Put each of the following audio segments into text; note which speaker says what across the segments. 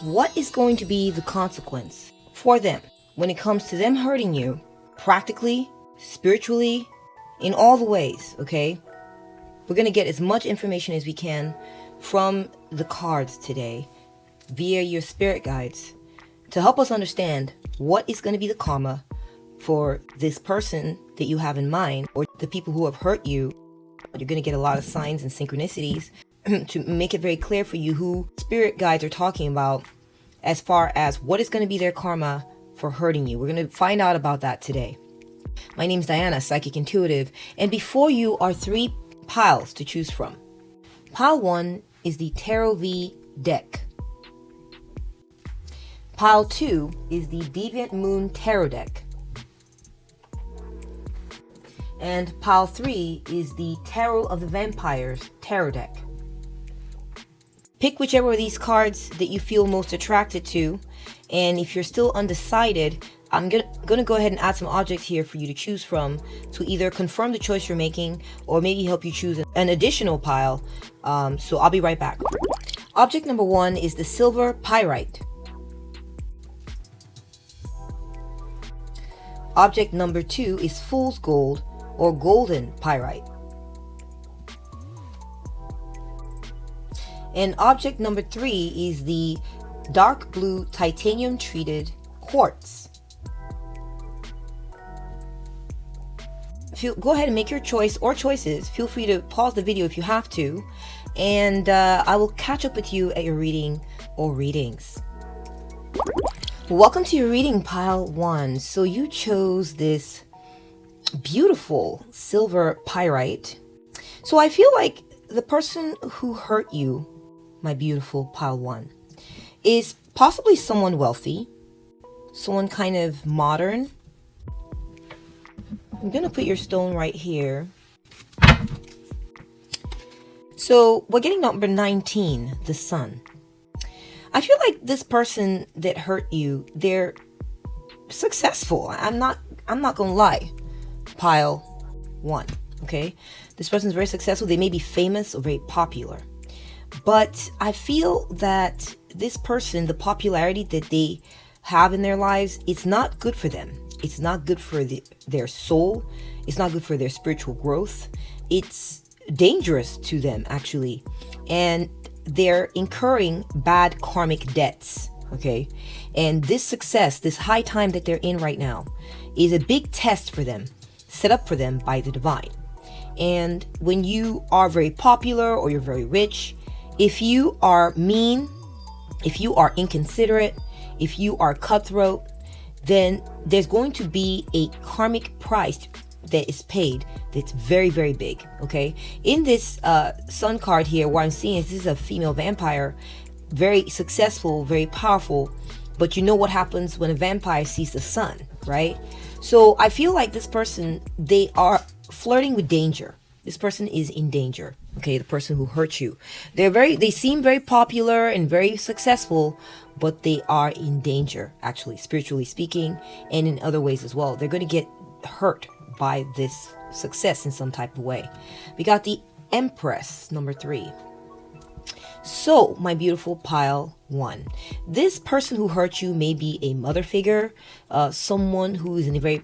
Speaker 1: what is going to be the consequence for them when it comes to them hurting you practically, spiritually, in all the ways, okay? We're going to get as much information as we can from the cards today via your spirit guides to help us understand what is going to be the karma for this person that you have in mind, or the people who have hurt you. You're going to get a lot of signs and synchronicities to make it very clear for you who spirit guides are talking about as far as what is going to be their karma for hurting you. We're going to find out about that today. My name's Diana, Psychic Intuitive, and before you are 3 piles to choose from. Pile 1 is the Tarot V deck. Pile 2 is the Deviant Moon Tarot deck. And pile 3 is the Tarot of the Vampires Tarot deck. Pick whichever of these cards that you feel most attracted to, and if you're still undecided, I'm gonna go ahead and add some objects here for you to choose from to either confirm the choice you're making or maybe help you choose an additional pile. So I'll be right back. Object number 1 is the silver pyrite. Object number 2 is fool's gold or golden pyrite. And object number 3 is the dark blue titanium treated quartz. Go ahead and make your choice or choices. Feel free to pause the video if you have to, and I will catch up with you at your reading or readings. Welcome to your reading, pile 1. So you chose this beautiful silver pyrite. So I feel like the person who hurt you, my beautiful pile 1, is possibly someone wealthy, someone kind of modern. I'm going to put your stone right here. So we're getting number 19, the sun. I feel like this person that hurt you, they're successful. I'm not going to lie. Pile 1, okay? This person's very successful. They may be famous or very popular. But I feel that this person, the popularity that they have in their lives, it's not good for them. It's not good for their soul. It's not good for their spiritual growth. It's dangerous to them, actually. And they're incurring bad karmic debts, okay? And this success, this high time that they're in right now, is a big test for them, set up for them by the divine. And when you are very popular or you're very rich, if you are mean, if you are inconsiderate, if you are cutthroat, then there's going to be a karmic price that is paid that's very, very big, okay? In this sun card here, what I'm seeing is this is a female vampire, very successful, very powerful, but you know what happens when a vampire sees the sun, right? So I feel like this person, they are flirting with danger. This person is in danger, okay? The person who hurt you. They seem very popular and very successful, but they are in danger, actually, spiritually speaking, and in other ways as well. They're going to get hurt by this success in some type of way. We got the Empress, number 3. So, my beautiful pile 1. This person who hurt you may be a mother figure, someone who is in a very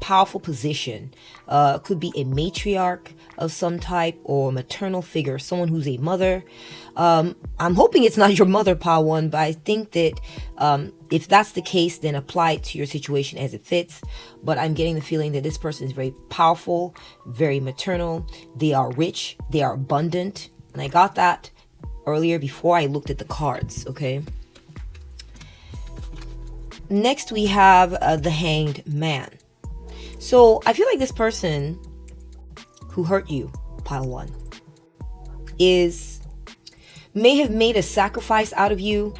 Speaker 1: powerful position, could be a matriarch of some type or maternal figure, someone who's a mother. I'm hoping it's not your mother, pile 1, but I think that if that's the case, then apply it to your situation as it fits. But I'm getting the feeling that this person is very powerful, very maternal. They are rich, they are abundant, and I got that earlier before I looked at the cards, okay? Next we have the Hanged Man. So I feel like this person who hurt you, pile 1, may have made a sacrifice out of you.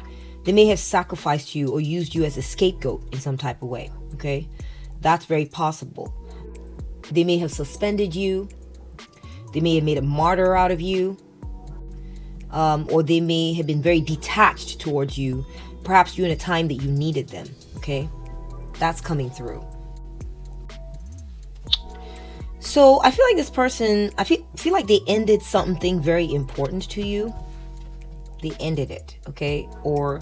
Speaker 1: They may have sacrificed you or used you as a scapegoat in some type of way, okay? That's very possible. They may have suspended you. They may have made a martyr out of you. Or they may have been very detached towards you, perhaps during a time that you needed them, okay? That's coming through. So I feel like this person, I feel like they ended something very important to you. They ended it, okay? Or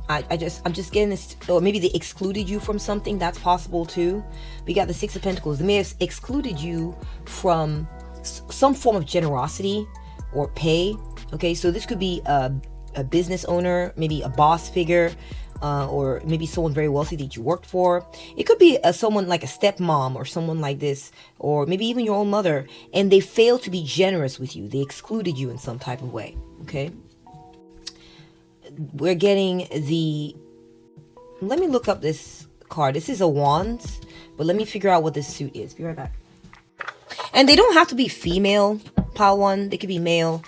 Speaker 1: I'm just getting this, or maybe they excluded you from something. That's possible too. We got the Six of Pentacles. They may have excluded you from some form of generosity or pay. Okay, so this could be a business owner, maybe a boss figure, or maybe someone very wealthy that you worked for. It could be someone like a stepmom or someone like this, or maybe even your own mother, and they failed to be generous with you. They excluded you in some type of way. Okay, we're getting the, let me look up this card. This is a Wands, but let me figure out what this suit is. Be right back. And they don't have to be female, pile one. They could be male.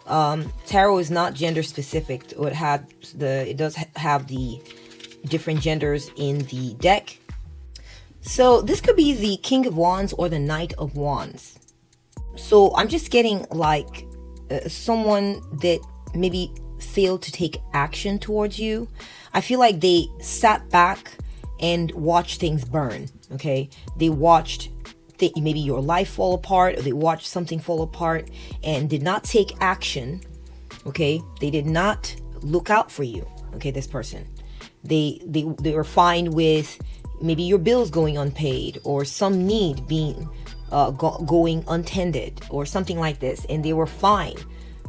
Speaker 1: Tarot is not gender specific. It does have the different genders in the deck. So this could be the King of Wands or the Knight of Wands. So I'm just getting like someone that maybe failed to take action towards you. I feel like they sat back and watched things burn. Okay, they watched maybe your life fall apart, or they watched something fall apart and did not take action. Okay, they did not look out for you. Okay, this person, they were fine with maybe your bills going unpaid, or some need being going untended, or something like this, and they were fine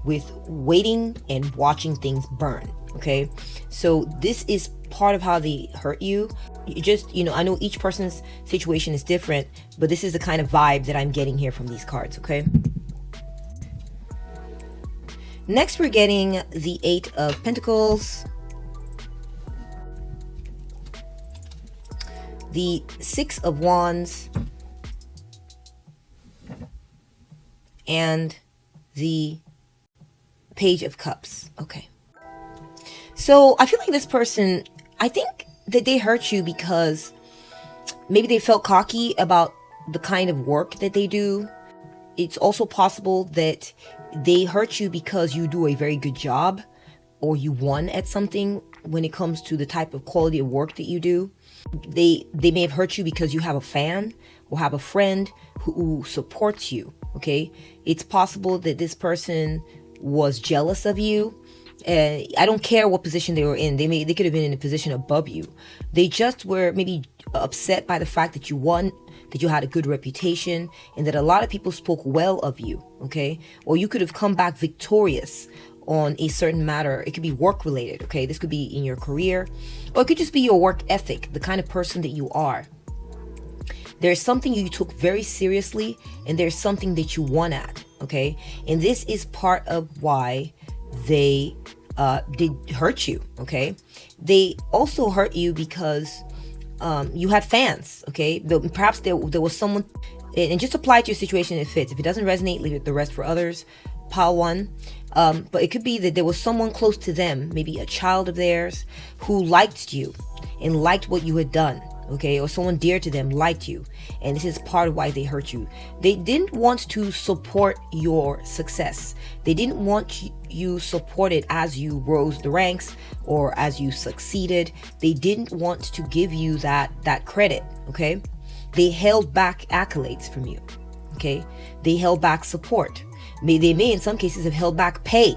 Speaker 1: with waiting and watching things burn. Okay, so this is part of how they hurt you. You just, I know each person's situation is different, but this is the kind of vibe that I'm getting here from these cards. Okay, next we're getting the Eight of Pentacles, the Six of Wands, and the Page of Cups. Okay, so I feel like this person, I think that they hurt you because maybe they felt cocky about the kind of work that they do. It's also possible that they hurt you because you do a very good job, or you won at something when it comes to the type of quality of work that you do. They may have hurt you because you have a fan or have a friend who supports you. Okay, it's possible that this person was jealous of you. I don't care what position they were in. They could have been in a position above you. They just were maybe upset by the fact that you won, that you had a good reputation, and that a lot of people spoke well of you. Okay, or you could have come back victorious on a certain matter. It could be work related. Okay, this could be in your career, or it could just be your work ethic, the kind of person that you are. There's something you took very seriously, and there's something that you won at. Okay, and this is part of why they did hurt you. Okay, they also hurt you because you had fans. Okay, perhaps there was someone, and just apply it to your situation if it fits. If it doesn't resonate, leave it the rest for others. Pile one. But it could be that there was someone close to them, maybe a child of theirs, who liked you and liked what you had done. Okay, or someone dear to them liked you, and this is part of why they hurt you. They didn't want to support your success. They didn't want you supported as you rose the ranks or as you succeeded. They didn't want to give you that credit. Okay, they held back accolades from you. Okay, they held back support. They may in some cases have held back pay.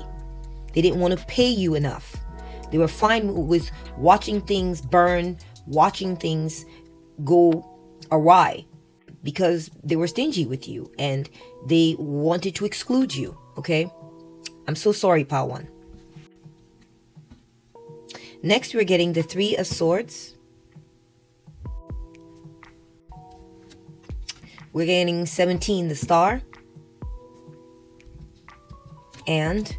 Speaker 1: They didn't want to pay you enough. They were fine with watching things burn, watching things go awry, because they were stingy with you and they wanted to exclude you. Okay, I'm so sorry, pile one. Next we're getting the Three of Swords. We're getting 17, the Star, and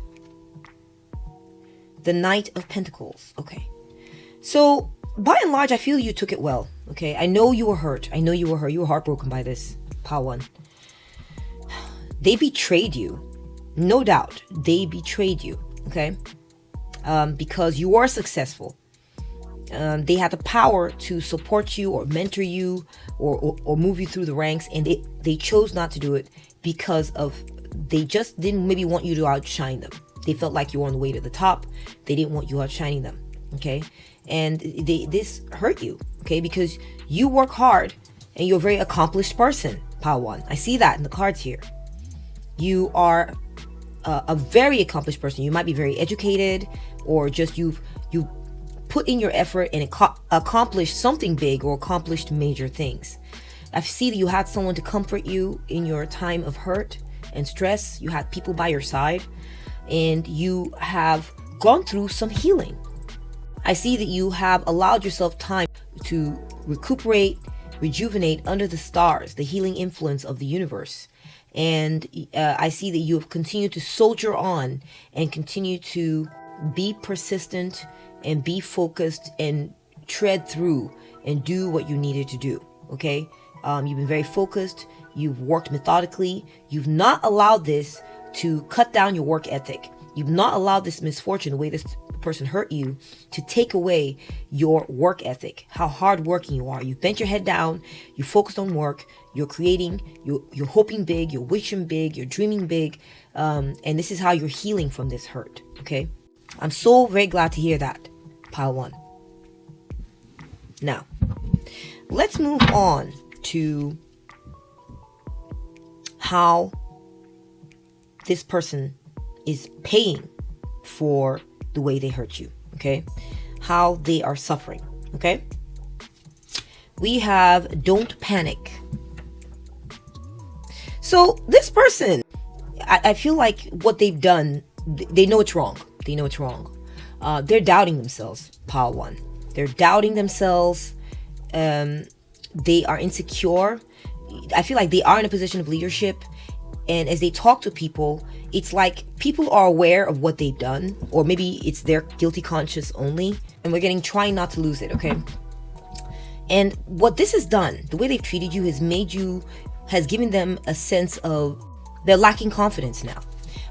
Speaker 1: the Knight of Pentacles. Okay, so by and large, I feel you took it well. Okay, I know you were hurt. I know you were hurt. You were heartbroken by this, pile one. They betrayed you, no doubt. They betrayed you. Okay, because you are successful. They had the power to support you or mentor you or move you through the ranks, and they chose not to do it because they just didn't maybe want you to outshine them. They felt like you were on the way to the top. They didn't want you outshining them. Okay, and this hurt you. Okay, because you work hard and you're a very accomplished person, pile one. I see that in the cards here. You are a very accomplished person. You might be very educated, or just you've put in your effort and accomplish something big or accomplished major things. I see that you had someone to comfort you in your time of hurt and stress. You had people by your side, and you have gone through some healing. I see that you have allowed yourself time to recuperate, rejuvenate under the stars, the healing influence of the universe. And I see that you have continued to soldier on and continue to be persistent and be focused and tread through and do what you needed to do. Okay. You've been very focused. You've worked methodically. You've not allowed this to cut down your work ethic. You've not allowed this misfortune, the way this person hurt you, to take away your work ethic, how hardworking you are. You've bent your head down. You focused on work. You're creating. You're hoping big. You're wishing big. You're dreaming big. And this is how you're healing from this hurt. Okay. I'm so very glad to hear that, pile one. Now, let's move on to how this person is paying for the way they hurt you. Okay. How they are suffering. Okay. We have don't panic. So this person, I feel like what they've done, they know it's wrong. They know it's wrong. They're doubting themselves, pile one. They're doubting themselves. They are insecure. I feel like they are in a position of leadership. And as they talk to people, it's like people are aware of what they've done. Or maybe it's their guilty conscience only. And we're getting trying not to lose it, okay? And what this has done, the way they've treated you has given them a sense of they're lacking confidence now.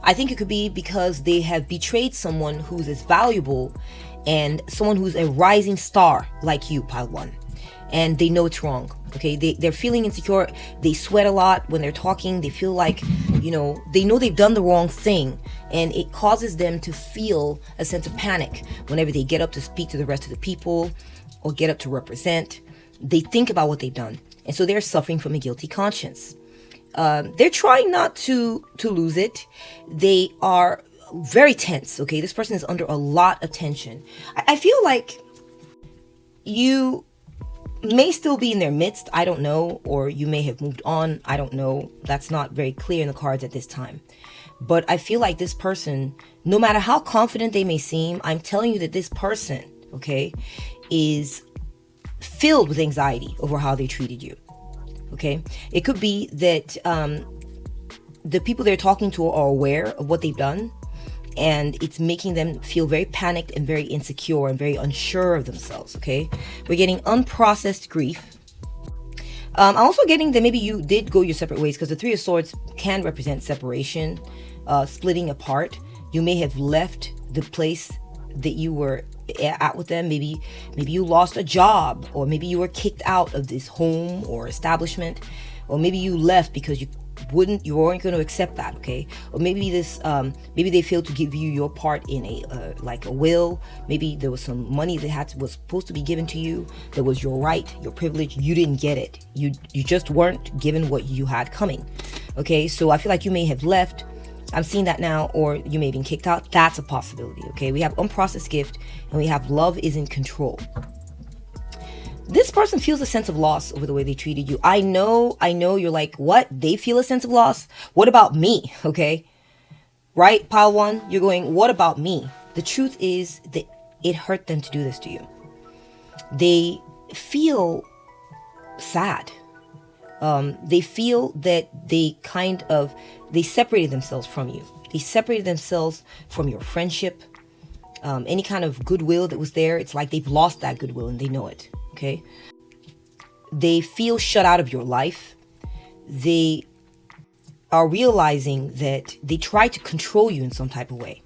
Speaker 1: I think it could be because they have betrayed someone who's as valuable and someone who's a rising star like you, pile one. And they know it's wrong. Okay, they're feeling insecure. They sweat a lot when they're talking. They feel like, they know they've done the wrong thing, and it causes them to feel a sense of panic whenever they get up to speak to the rest of the people or get up to represent. They think about what they've done, and so they're suffering from a guilty conscience. They're trying not to lose it. They are very tense. Okay, this person is under a lot of tension. I feel like you may still be in their midst, I don't know, or you may have moved on, I don't know. That's not very clear in the cards at this time. But I feel like this person, no matter how confident they may seem, I'm telling you that this person, okay, is filled with anxiety over how they treated you. Okay, it could be that the people they're talking to are aware of what they've done, and it's making them feel very panicked and very insecure and very unsure of themselves. Okay, we're getting unprocessed grief. I'm also getting that maybe you did go your separate ways, because the Three of Swords can represent separation, splitting apart. You may have left the place that you were at with them. Maybe you lost a job, or maybe you were kicked out of this home or establishment, or maybe you left because you weren't going to accept that. Okay, or maybe maybe they failed to give you your part in a will. Maybe there was some money that was supposed to be given to you, that was your right, your privilege. You didn't get it. You just weren't given what you had coming. Okay, so I feel like you may have left. I'm seeing that now, or you may have been kicked out. That's a possibility. Okay, we have unprocessed gift, and we have love is in control. This person feels a sense of loss over the way they treated you. I know you're like, what? They feel a sense of loss? What about me? Okay, right, pile one? You're going, what about me? The truth is that it hurt them to do this to you. They feel sad. They feel that they separated themselves from you. They separated themselves from your friendship. Any kind of goodwill that was there, it's like they've lost that goodwill and they know it. Okay. They feel shut out of your life. They are realizing that they try to control you in some type of way.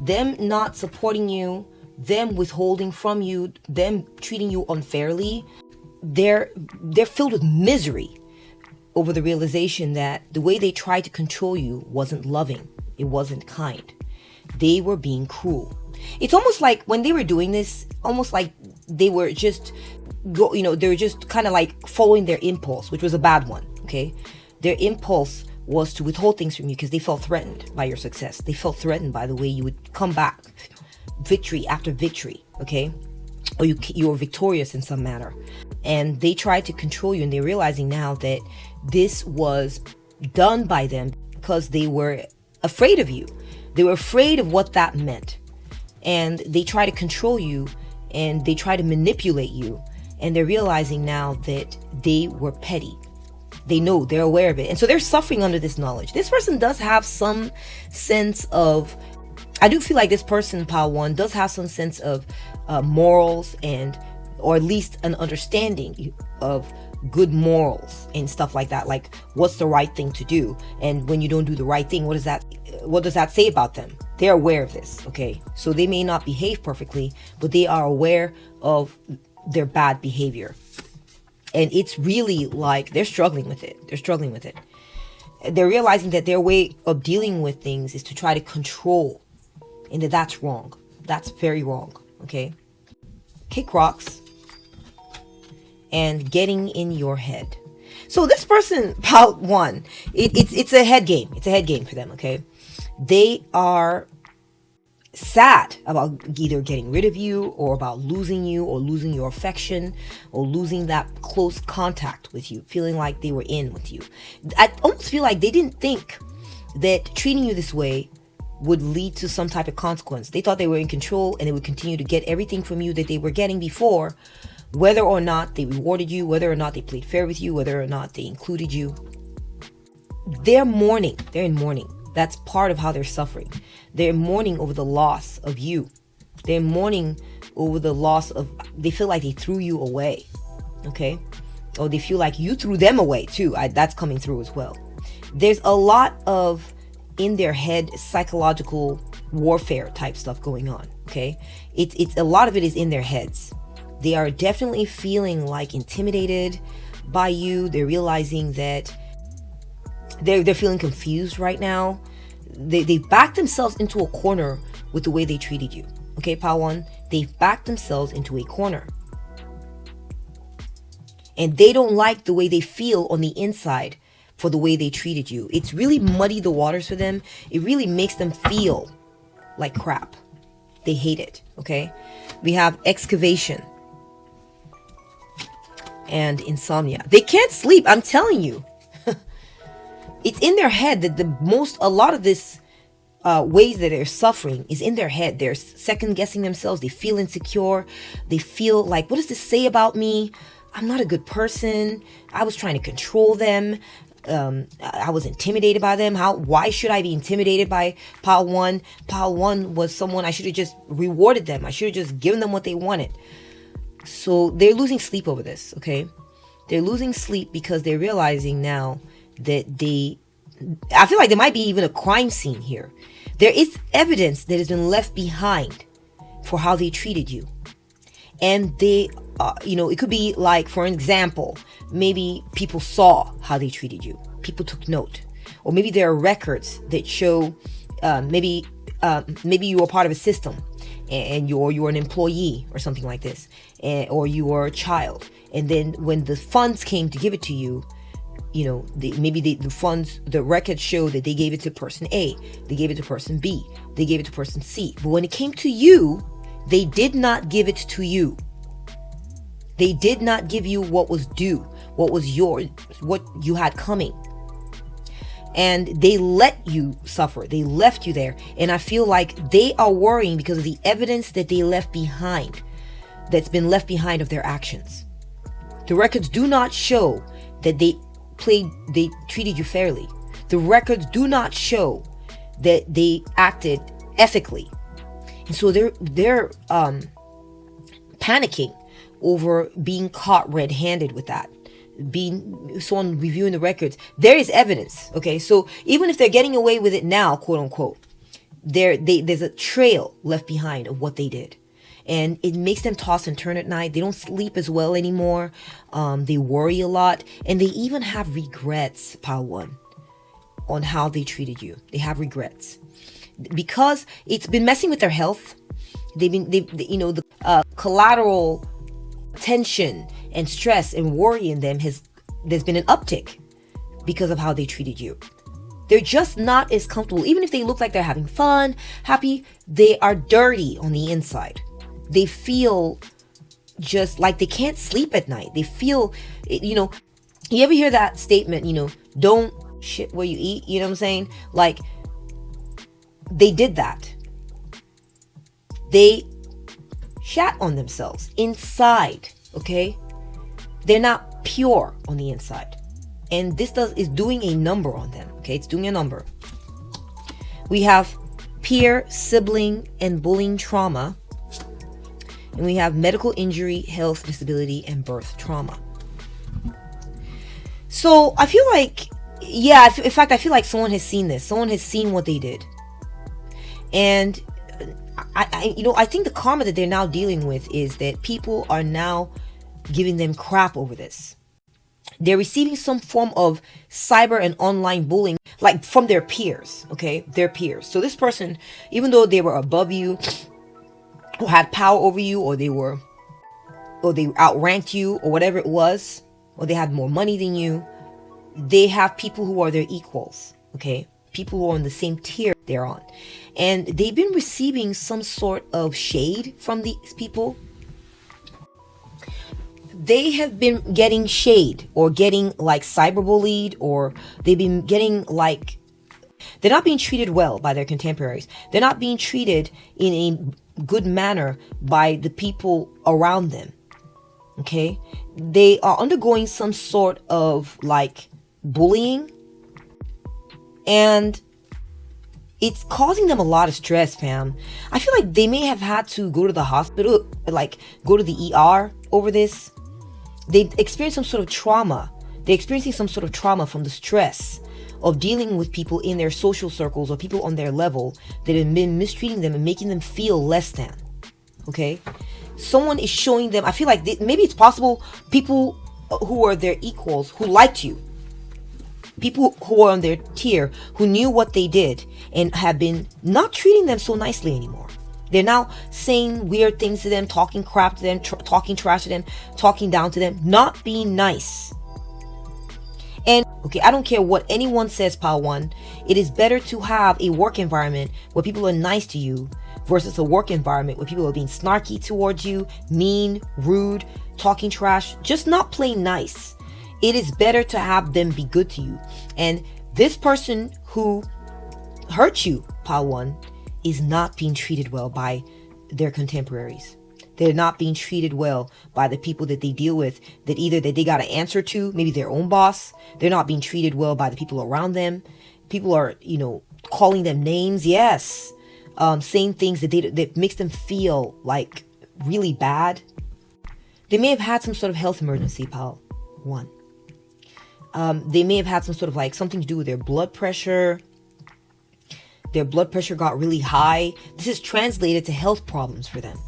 Speaker 1: Them not supporting you, them withholding from you, them treating you unfairly. They're filled with misery over the realization that the way they tried to control you wasn't loving. It wasn't kind. They were being cruel. It's almost like when they were doing this, almost like they were just, they were just kind of like following their impulse, which was a bad one. Okay. Their impulse was to withhold things from you because they felt threatened by your success. They felt threatened by the way you would come back victory after victory, okay? Or you were victorious in some manner. And they tried to control you, and they're realizing now that this was done by them because they were afraid of you. They were afraid of what that meant. And they try to control you, and they try to manipulate you. And they're realizing now that they were petty. They know, they're aware of it. And so they're suffering under this knowledge. This person does have some sense of, I do feel like this person, Pile 1, does have some sense of morals, and or at least an understanding of good morals and stuff like that. Like, what's the right thing to do? And when you don't do the right thing, what does that say about them? They're aware of this, okay? So they may not behave perfectly, but they are aware of their bad behavior. And it's really like they're struggling with it. They're struggling with it. They're realizing that their way of dealing with things is to try to control, and that's wrong. That's very wrong, okay? Kick rocks and getting in your head. So this person, Pile 1, it's a head game. It's a head game for them, okay? They are sad about either getting rid of you, or about losing you, or losing your affection, or losing that close contact with you, feeling like they were in with you. I almost feel like they didn't think that treating you this way would lead to some type of consequence. They thought they were in control, and they would continue to get everything from you that they were getting before, whether or not they rewarded you, whether or not they played fair with you, whether or not they included you. They're mourning. They're in mourning. That's part of how they're suffering. They're mourning over the loss of you. They're mourning over the loss of, they feel like they threw you away, okay? Or they feel like you threw them away too. That's coming through as well. There's a lot of, in their head, psychological warfare type stuff going on, okay? It's a lot of it is in their heads. They are definitely feeling like intimidated by you. They're realizing that they're feeling confused right now. They've backed themselves into a corner with the way they treated you. Okay, Pile 1, they've backed themselves into a corner. And they don't like the way they feel on the inside for the way they treated you. It's really muddied the waters for them. It really makes them feel like crap. They hate it, okay? We have excavation and insomnia. They can't sleep, I'm telling you. It's in their head that a lot of this ways that they're suffering is in their head. They're second guessing themselves. They feel insecure. They feel like, what does this say about me? I'm not a good person. I was trying to control them. I was intimidated by them. Why should I be intimidated by Pile 1? Pile 1 was someone I should have just rewarded them. I should have just given them what they wanted. So they're losing sleep over this, okay? They're losing sleep because they're realizing now that I feel like there might be even a crime scene here. There is evidence that has been left behind for how they treated you. And they, it could be like, for example, maybe people saw how they treated you. People took note. Or maybe there are records that show, maybe you were part of a system, and you're an employee or something like this, or you were a child. And then when the funds came to give it to you, the funds, the records show that they gave it to person A, they gave it to person B, they gave it to person C. But when it came to you, they did not give it to you. They did not give you what was due, what was yours, what you had coming. And they let you suffer. They left you there. And I feel like they are worrying because of the evidence that they left behind, that's been left behind of their actions. The records do not show that they treated you fairly. The records do not show that they acted ethically. And so they're panicking over being caught red-handed with that. Being someone reviewing the records. There is evidence, okay? So even if they're getting away with it now, quote unquote, there's a trail left behind of what they did. And it makes them toss and turn at night. They don't sleep as well anymore. They worry a lot. And they even have regrets, Pile 1, on how they treated you. They have regrets. Because it's been messing with their health. The collateral tension and stress and worry in them there's been an uptick because of how they treated you. They're just not as comfortable. Even if they look like they're having fun, happy, they are dirty on the inside. They feel just like they can't sleep at night. They feel, you ever hear that statement, don't shit where you eat? You know what I'm saying? Like, they did that. They shat on themselves inside, okay? They're not pure on the inside. And this is doing a number on them, okay? It's doing a number. We have peer, sibling, and bullying trauma. And we have medical injury, health, disability, and birth trauma. So I feel like, in fact, I feel like someone has seen this. Someone has seen what they did. And I think the karma that they're now dealing with is that people are now giving them crap over this. They're receiving some form of cyber and online bullying, like from their peers, okay? Their peers. So this person, even though they were above you, or had power over you, or they outranked you, or whatever it was, or they had more money than you, they have people who are their equals, okay? People who are on the same tier they're on. And they've been receiving some sort of shade from these people. They have been getting shade, or getting like cyberbullied, or they've been getting like, they're not being treated well by their contemporaries. They're not being treated in a good manner by the people around them. Okay? They are undergoing some sort of like bullying, and it's causing them a lot of stress, fam. I feel like they may have had to go to the hospital, like go to the ER over this. They experienced some sort of trauma. They're experiencing some sort of trauma from the stress of dealing with people in their social circles, or people on their level that have been mistreating them and making them feel less than. Okay? Someone is showing them, I feel like maybe it's possible people who are their equals, who liked you, people who are on their tier, who knew what they did and have been not treating them so nicely anymore. They're now saying weird things to them, talking crap to them, talking trash to them, talking down to them, not being nice. And, okay, I don't care what anyone says, Pile 1. It is better to have a work environment where people are nice to you versus a work environment where people are being snarky towards you, mean, rude, talking trash, just not plain nice. It is better to have them be good to you. And this person who hurt you, Pile 1, is not being treated well by their contemporaries. They're not being treated well by the people that they deal with, that either that they got to answer to, maybe their own boss. They're not being treated well by the people around them. People are, calling them names. Yes. Saying things that makes them feel like really bad. They may have had some sort of health emergency, Pal 1. They may have had some sort of like something to do with their blood pressure. Their blood pressure got really high. This is translated to health problems for them.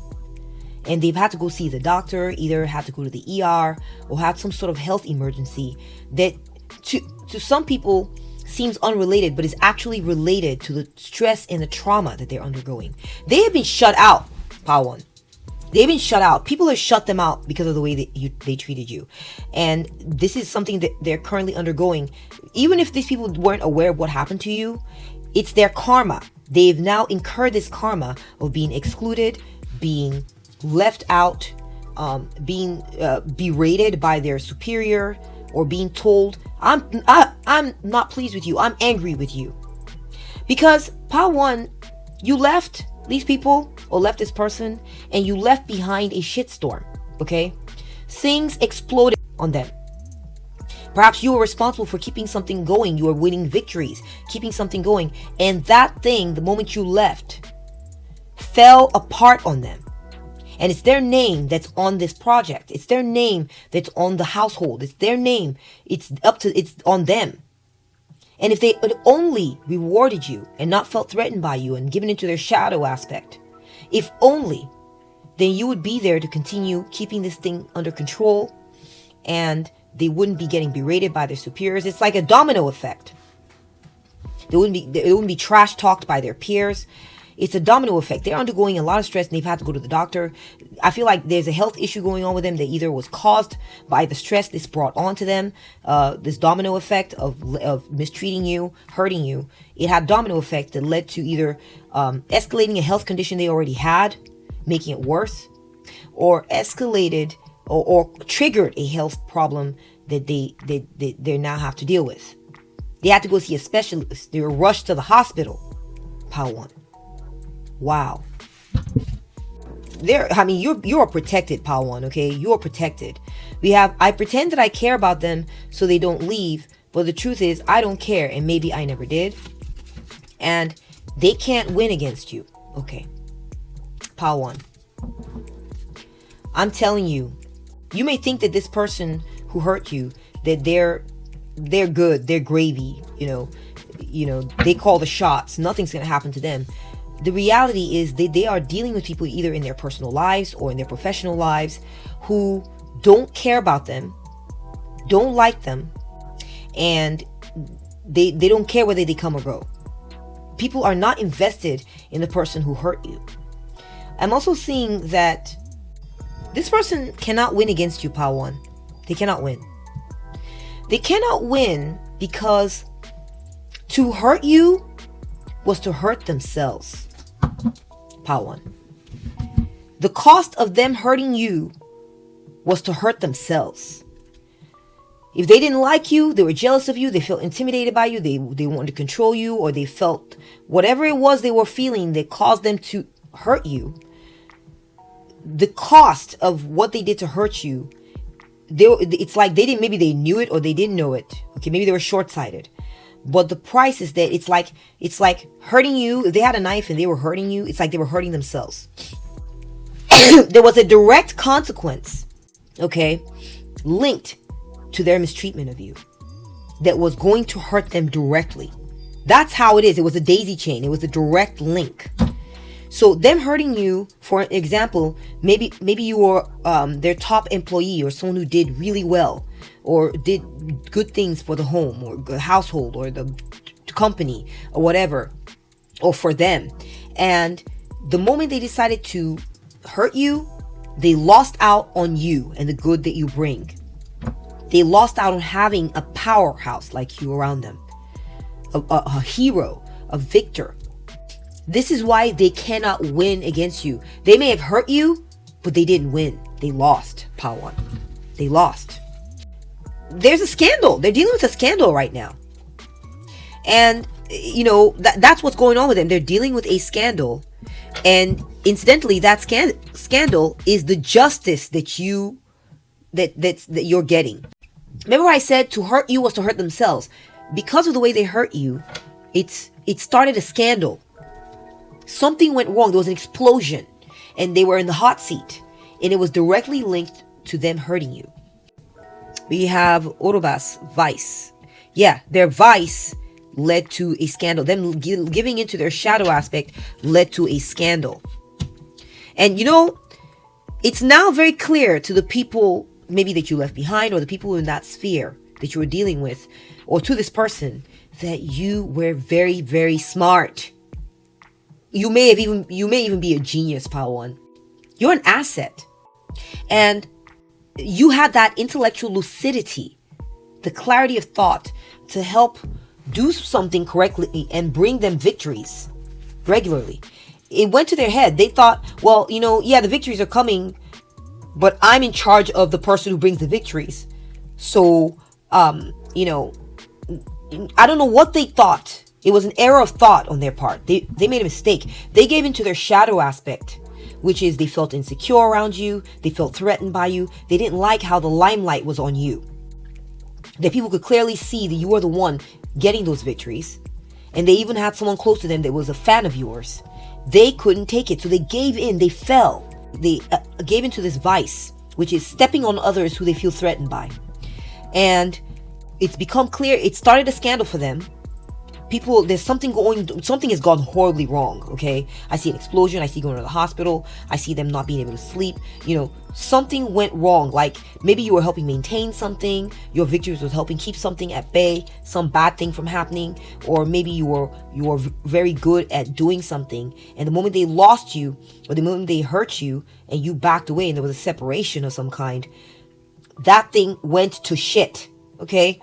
Speaker 1: And they've had to go see the doctor, either had to go to the ER, or had some sort of health emergency that to some people seems unrelated, but is actually related to the stress and the trauma that they're undergoing. They have been shut out, Power 1. They've been shut out. People have shut them out because of the way that they treated you. And this is something that they're currently undergoing. Even if these people weren't aware of what happened to you, it's their karma. They've now incurred this karma of being excluded, being left out, being berated by their superior, or being told, I'm not pleased with you, I'm angry with you. Because Power 1, you left these people, or left this person, and you left behind a shitstorm, okay? Things exploded on them. Perhaps you were responsible for keeping something going. You were winning victories, keeping something going. And that thing, the moment you left, fell apart on them. And it's their name that's on this project. It's their name that's on the household. It's their name. It's on them. And if they had only rewarded you and not felt threatened by you and given into their shadow aspect, if only, then you would be there to continue keeping this thing under control, and they wouldn't be getting berated by their superiors. It's like a domino effect. They wouldn't be trash talked by their peers. it's a domino effect. They're undergoing a lot of stress and they've had to go to the doctor. I feel like there's a health issue going on with them that either was caused by the stress this brought onto them, this domino effect of mistreating you, hurting you. It had domino effect that led to either escalating a health condition they already had, making it worse, or escalated or triggered a health problem that they now have to deal with. They had to go see a specialist. They were rushed to the hospital. Pile 1. Wow. You're protected, Pile 1, okay? You're protected. We have, I pretend that I care about them so they don't leave, but the truth is I don't care, and maybe I never did. And they can't win against you. Okay. Pile 1. I'm telling you, you may think that this person who hurt you, that they're good, they're gravy, you know, they call the shots, nothing's going to happen to them. The reality is they are dealing with people either in their personal lives or in their professional lives who don't care about them, don't like them, and they don't care whether they come or go. People are not invested in the person who hurt you. I'm also seeing that this person cannot win against you, Pile 1. They cannot win. They cannot win because to hurt you was to hurt themselves. Pile 1. The cost of them hurting you was to hurt themselves. If they didn't like you, they were jealous of you, they felt intimidated by you, they wanted to control you, or they felt whatever it was they were feeling that caused them to hurt you, the cost of what they did to hurt you, it's like maybe they knew it or they didn't know it. Okay, maybe they were short-sighted. But the price is that it's like hurting you. If they had a knife and they were hurting you, it's like they were hurting themselves. There was a direct consequence, okay, linked to their mistreatment of you that was going to hurt them directly. That's how it is. It was a daisy chain. It was a direct link. So them hurting you, for example, maybe you were their top employee or someone who did really well or did good things for the home or the household or the company or whatever, or for them. And the moment they decided to hurt you, they lost out on you and the good that you bring. They lost out on having a powerhouse like you around them, a hero, a victor. This is why they cannot win against you. They may have hurt you, but they didn't win. They lost, Pile 1. They lost. There's a scandal. They're dealing with a scandal right now. And, you know, that's what's going on with them. They're dealing with a scandal. And incidentally, that scandal is the justice that you're getting. Remember I said to hurt you was to hurt themselves. Because of the way they hurt you, it started a scandal. Something went wrong. There was an explosion and they were in the hot seat, and it was directly linked to them hurting you. We have Orobas, vice. Yeah, their vice led to a scandal. Them giving into their shadow aspect led to a scandal. And you know, it's now very clear to the people maybe that you left behind, or the people in that sphere that you were dealing with, or to this person, that you were very, very smart. You may even be a genius, Pile 1. You're an asset. And you had that intellectual lucidity, the clarity of thought to help do something correctly and bring them victories regularly. It went to their head. They thought, well, you know, yeah, the victories are coming, but I'm in charge of the person who brings the victories. So, you know, I don't know what they thought. It was an error of thought on their part. They made a mistake. They gave into their shadow aspect, which is they felt insecure around you. They felt threatened by you. They didn't like how the limelight was on you. That people could clearly see that you were the one getting those victories. And they even had someone close to them that was a fan of yours. They couldn't take it. So they gave in. They fell. They gave into this vice, which is stepping on others who they feel threatened by. And it's become clear. It started a scandal for them. People, there's something has gone horribly wrong, okay? I see an explosion, I see going to the hospital, I see them not being able to sleep. Something went wrong. Like maybe you were helping maintain something, your victories was helping keep something at bay, some bad thing from happening, or maybe you were very good at doing something, and the moment they lost you, or the moment they hurt you, and you backed away and there was a separation of some kind, that thing went to shit, okay?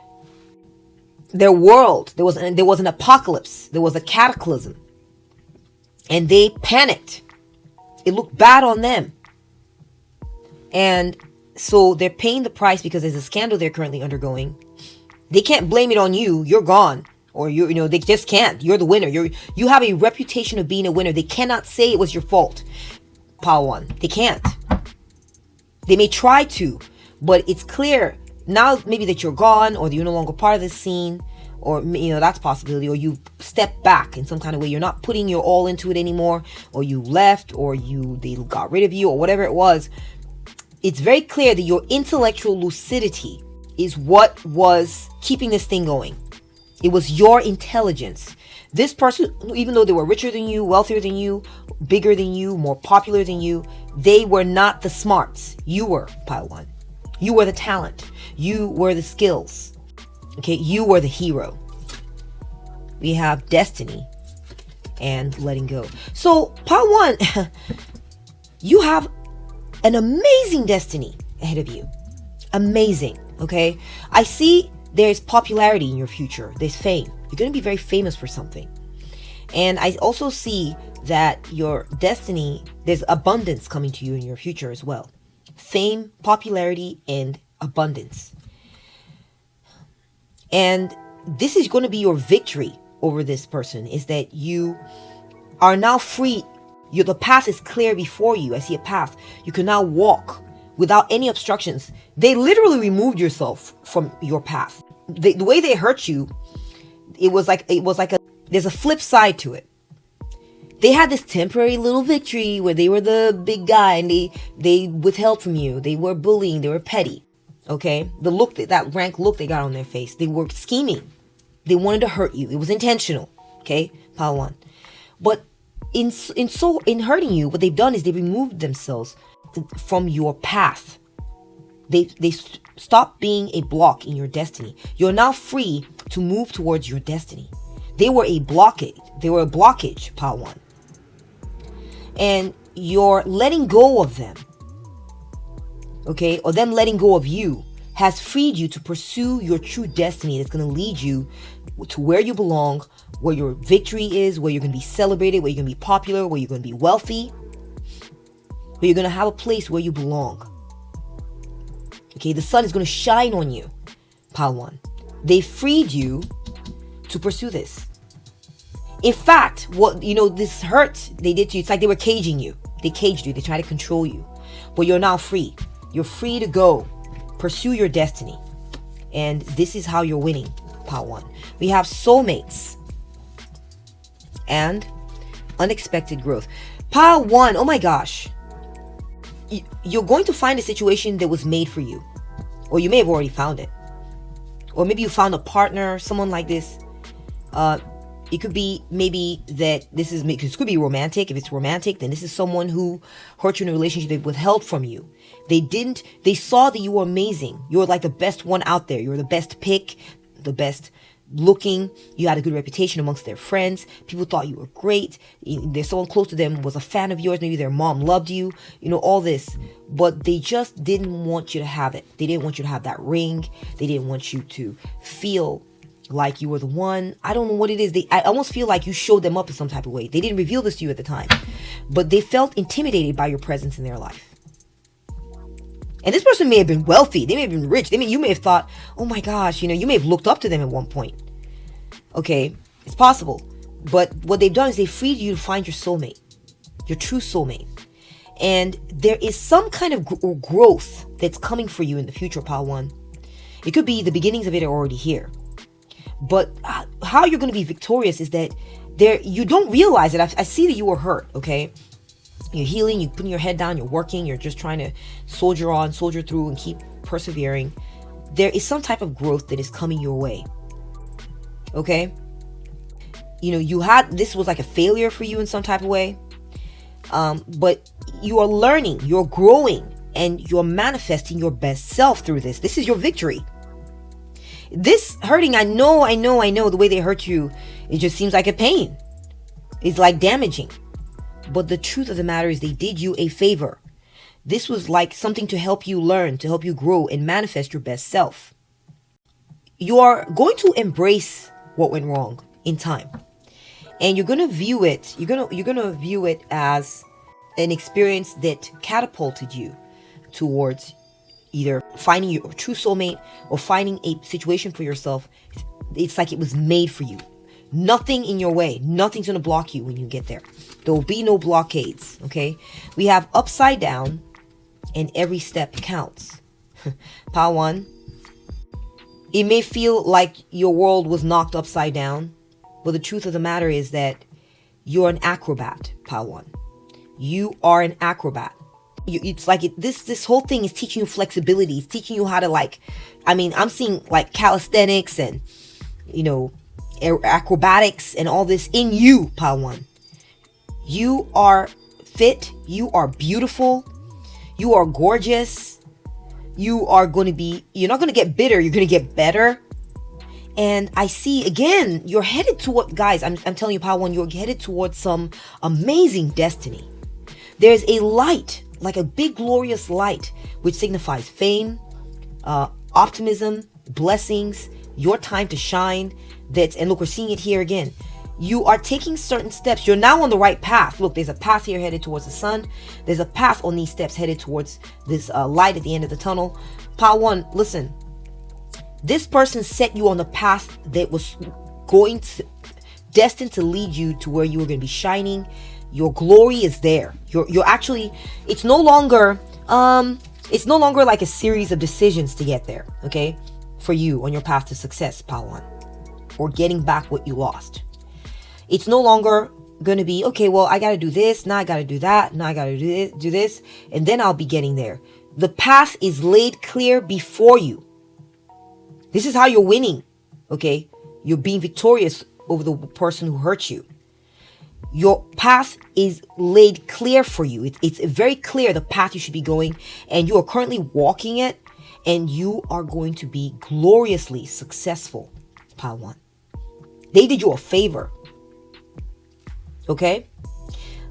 Speaker 1: Their world, there was an apocalypse, there was a cataclysm, and they panicked. It looked bad on them, and so they're paying the price because there's a scandal they're currently undergoing. They can't blame it on you. You're gone, or they just can't. You're the winner. You have a reputation of being a winner. They cannot say it was your fault, Pile One. They can't. They may try to, but it's clear now maybe that you're gone, or that you're no longer part of this scene, or that's a possibility, or you step back in some kind of way. You're not putting your all into it anymore, or you left, or they got rid of you, or whatever it was. It's very clear that your intellectual lucidity is what was keeping this thing going. It was your intelligence. This person, even though they were richer than you, wealthier than you, bigger than you, more popular than you, they were not the smarts. You were, Pile One. You were the talent. You were the skills. Okay, you were the hero. We have destiny and letting go. So, Pile One, you have an amazing destiny ahead of you. Amazing, okay? I see there's popularity in your future. There's fame. You're going to be very famous for something. And I also see that your destiny, there's abundance coming to you in your future as well. Fame, popularity, and abundance. And this is going to be your victory over this person, is that you are now free. The path is clear before you. I see a path. You can now walk without any obstructions. They literally removed yourself from your path. The way they hurt you, it was like there's a flip side to it. They had this temporary little victory where they were the big guy and they withheld from you. They were bullying. They were petty. Okay? The look, that rank look they got on their face. They were scheming. They wanted to hurt you. It was intentional. Okay? Pile One. But in hurting you, what they've done is they removed themselves from your path. They stopped being a block in your destiny. You're now free to move towards your destiny. They were a blockade. They were a blockage, Pile One. And you're letting go of them, okay, or them letting go of you, has freed you to pursue your true destiny that's going to lead you to where you belong, where your victory is, where you're going to be celebrated, where you're going to be popular, where you're going to be wealthy, where you're going to have a place where you belong. Okay, the sun is going to shine on you, Pile One. They freed you to pursue this. In fact, this hurt they did to you, it's like they were caging you. They caged you. They tried to control you. But you're now free. You're free to go. Pursue your destiny. And this is how you're winning, Pile One. We have soulmates and unexpected growth. Pile One, oh my gosh. You're going to find a situation that was made for you. Or you may have already found it. Or maybe you found a partner, someone like this. It could be maybe that this could be romantic. If it's romantic, then this is someone who hurt you in a relationship. They withheld from you. They saw that you were amazing. You were like the best one out there. You were the best pick, the best looking. You had a good reputation amongst their friends. People thought you were great. There's someone close to them was a fan of yours. Maybe their mom loved you, all this. But they just didn't want you to have it. They didn't want you to have that ring. They didn't want you to feel like you were the one. I don't know what it is. I almost feel like you showed them up in some type of way. They didn't reveal this to you at the time, but they felt intimidated by your presence in their life. And this person may have been wealthy. They may have been rich. You may have thought, oh my gosh, you may have looked up to them at one point. Okay, it's possible. But what they've done is they freed you to find your soulmate, your true soulmate. And there is some kind of growth that's coming for you in the future, Pile One. It could be the beginnings of it are already here. But how you're going to be victorious is that you don't realize it. I see that you were hurt, okay? You're healing, you're putting your head down, you're working, you're just trying to soldier through and keep persevering. There is some type of growth that is coming your way, okay? you had, this was like a failure for you in some type of way. But you are learning, you're growing, and you're manifesting your best self through this. This is your victory. This hurting, I know, the way they hurt you, it just seems like a pain. It's like damaging. But the truth of the matter is they did you a favor. This was like something to help you learn, to help you grow and manifest your best self. You are going to embrace what went wrong in time. And you're going to view it, you're going to view it as an experience that catapulted you towards either finding your true soulmate or finding a situation for yourself. It's like it was made for you. Nothing in your way. Nothing's going to block you when you get there. There will be no blockades, okay? We have upside down, and every step counts. Pile 1. It may feel like your world was knocked upside down, but the truth of the matter is that you're an acrobat, Pile 1. You are an acrobat. It's like this whole thing is teaching you flexibility. It's teaching you how to I'm seeing like calisthenics and, acrobatics and all this in you, Pile 1. You are fit. You are beautiful. You are gorgeous. You're not going to get bitter. You're going to get better. And I see, again, you're headed toward, guys, I'm telling you, Pile 1, you're headed towards some amazing destiny. There's a light, like a big glorious light, which signifies fame, optimism, blessings, your time to shine. And look, we're seeing it here again. You are taking certain steps. You're now on the right path. Look, there's a path here headed towards the sun. There's a path on these steps headed towards this light at the end of the tunnel. Pile 1, listen. This person set you on the path that was destined to lead you to where you were going to be shining. Your glory is there. You're actually, it's no longer like a series of decisions to get there, okay? For you on your path to success, Pile 1, or getting back what you lost. It's no longer going to be, okay, well, I got to do this, now I got to do that, now I got to do this, and then I'll be getting there. The path is laid clear before you. This is how you're winning, okay? You're being victorious over the person who hurt you. Your path is laid clear for you. It's very clear the path you should be going, and you are currently walking it, and you are going to be gloriously successful, Pile 1. They did you a favor, okay?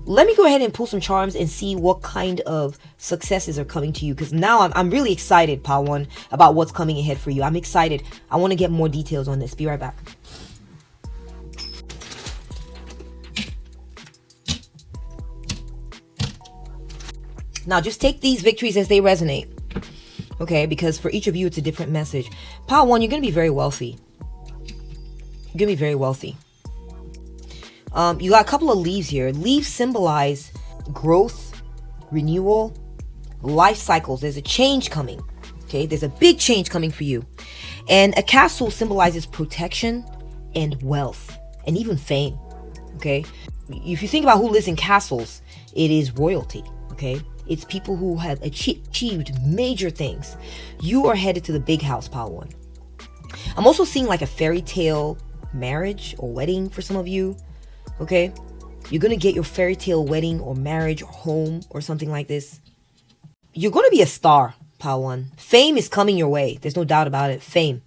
Speaker 1: Let me go ahead and pull some charms and see what kind of successes are coming to you, because now I'm really excited, Pile 1, about what's coming ahead for you. I'm excited. I want to get more details on this. Be right back. Now, just take these victories as they resonate, okay? Because for each of you, it's a different message. Pile 1, you're going to be very wealthy. You're going to be very wealthy. You got a couple of leaves here. Leaves symbolize growth, renewal, life cycles. There's a change coming, okay? There's a big change coming for you. And a castle symbolizes protection and wealth and even fame, okay? If you think about who lives in castles, it is royalty, okay? It's people who have achieved major things. You are headed to the big house, Pile 1. I'm also seeing like a fairy tale marriage or wedding for some of you, okay? You're going to get your fairy tale wedding or marriage or home or something like this. You're going to be a star, Pile 1. Fame is coming your way. There's no doubt about it. Fame.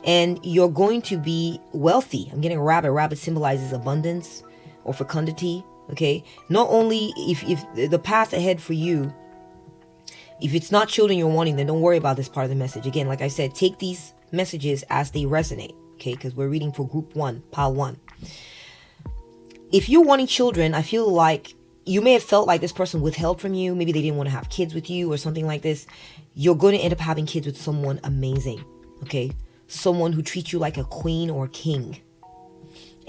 Speaker 1: And you're going to be wealthy. I'm getting a rabbit. Rabbit symbolizes abundance or fecundity. Okay, not only if the path ahead for you, if it's not children you're wanting, then don't worry about this part of the message. Again, like I said, take these messages as they resonate, okay, because we're reading for group 1, Pile 1. If you're wanting children, I feel like you may have felt like this person withheld from you. Maybe they didn't want to have kids with you or something like this. You're going to end up having kids with someone amazing, okay? Someone who treats you like a queen or a king.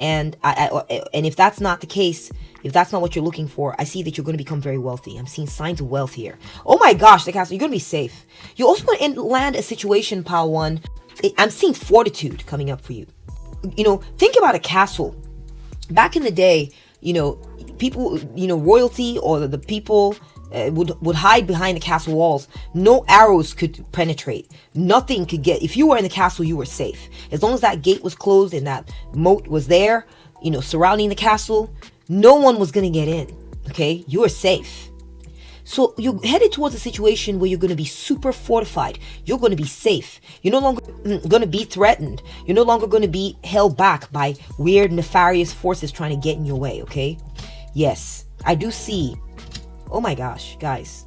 Speaker 1: And and if that's not the case, if that's not what you're looking for, I see that you're going to become very wealthy. I'm seeing signs of wealth here. Oh my gosh, the castle, you're going to be safe. You're also going to land a situation, Pile 1. I'm seeing fortitude coming up for you. Think about a castle. Back in the day, people, royalty or the people would hide behind the castle walls. No arrows could penetrate. Nothing could get. If you were in the castle, you were safe. As long as that gate was closed and that moat was there, surrounding the castle. No one was going to get in. Okay, you are safe. So you're headed towards a situation where you're going to be super fortified. You're going to be safe. You're no longer going to be threatened. You're no longer going to be held back by weird, nefarious forces trying to get in your way, okay? Yes, I do see. Oh my gosh, guys.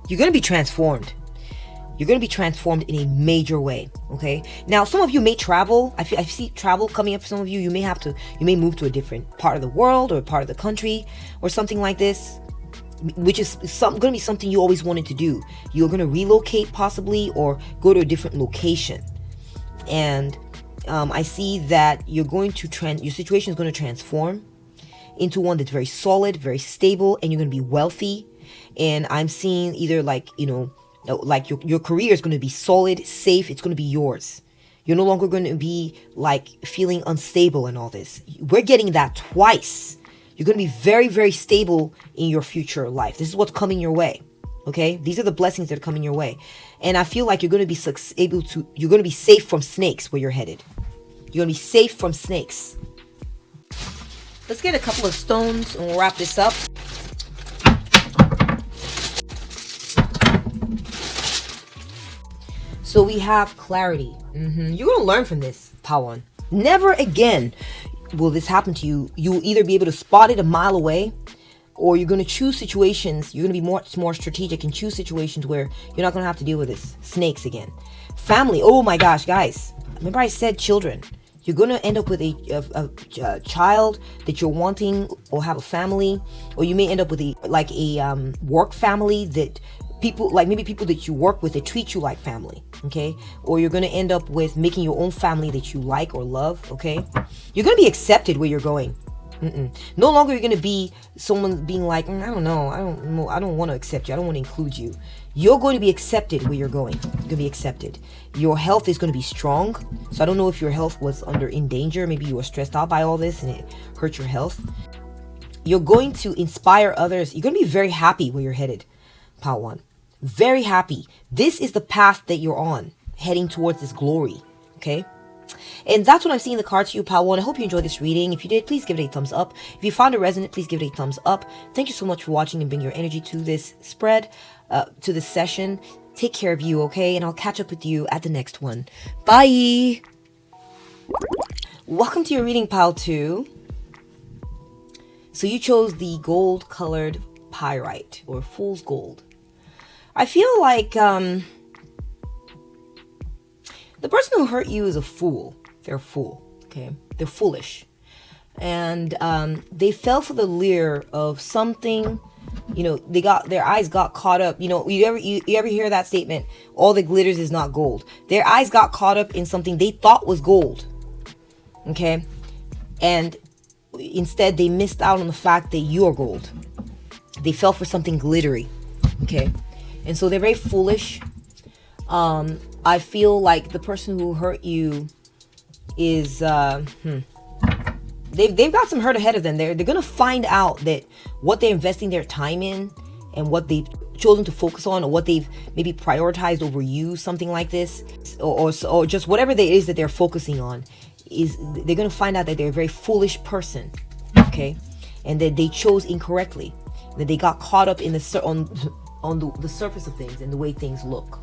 Speaker 1: You're going to be transformed. You're going to be transformed in a major way, okay? Now, some of you may travel. I see travel coming up for some of you. You may move to a different part of the world or a part of the country or something like this, which is going to be something you always wanted to do. You're going to relocate possibly or go to a different location. And I see that your situation is going to transform into one that's very solid, very stable, and you're going to be wealthy. And I'm seeing either like your career is going to be solid, safe. It's going to be yours. You're no longer going to be like feeling unstable and all this. We're getting that twice. You're going to be very, very stable in your future life. This is what's coming your way. Okay? These are the blessings that are coming your way. And I feel like you're going to be you're going to be safe from snakes where you're headed. You're going to be safe from snakes. Let's get a couple of stones and we'll wrap this up. So we have clarity. You're going to learn from this, Pawan. Never again will this happen to you. You'll either be able to spot it a mile away, or you're going to choose situations. You're going to be much more strategic and choose situations where you're not going to have to deal with this. Snakes again. Family. Oh my gosh, guys. Remember I said children. You're going to end up with a child that you're wanting or have a family. Or you may end up with a work family that people that you work with, they treat you like family. Okay? Or you're going to end up with making your own family that you like or love. Okay? You're going to be accepted where you're going. No longer you're going to be someone being like, I don't know. I don't want to accept you. I don't want to include you. You're going to be accepted where you're going. You're going to be accepted. Your health is going to be strong. So I don't know if your health was in danger. Maybe you were stressed out by all this and it hurt your health. You're going to inspire others. You're going to be very happy where you're headed, Pawan. Very happy. This is the path that you're on, heading towards this glory. Okay? And that's what I'm seeing in the cards for you, Pawan. I hope you enjoyed this reading. If you did, please give it a thumbs up. If you found it resonant, please give it a thumbs up. Thank you so much for watching and bring your energy to this spread, to this session. Take care of you, okay? And I'll catch up with you at the next one. Bye! Welcome to your reading, Pile 2. So you chose the gold-colored pyrite, or fool's gold. I feel like the person who hurt you is a fool. They're a fool, okay? They're foolish. And they fell for the lure of something, their eyes got caught up. You ever hear that statement? All that glitters is not gold. Their eyes got caught up in something they thought was gold, okay? And instead, they missed out on the fact that you're gold. They fell for something glittery, okay? And so they're very foolish. I feel like the person who hurt you is they've got some hurt ahead of them. They're gonna find out that what they're investing their time in and what they've chosen to focus on, or what they've maybe prioritized over you, something like this, or just whatever it is that they're focusing on, is they're gonna find out that they're a very foolish person, okay, and that they chose incorrectly, that they got caught up in on the surface of things and the way things look.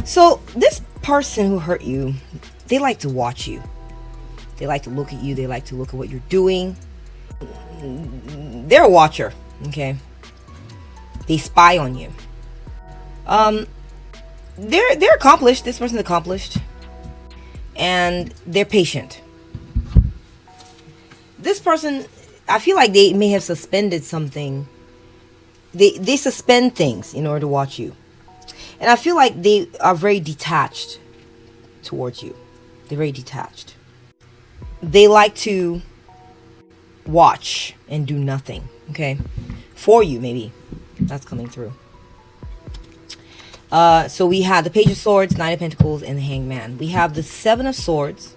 Speaker 1: So this person who hurt you, they like to watch you. They like to look at you. They like to look at what you're doing. They're a watcher, okay? They spy on you. They're accomplished. This person's accomplished. And they're patient. This person, I feel like they may have suspended something. They suspend things in order to watch you. And I feel like they are very detached towards you. They're very detached. They like to watch and do nothing, okay? For you, maybe. That's coming through. So we have the Page of Swords, Nine of Pentacles, and the Hangman. We have the Seven of Swords,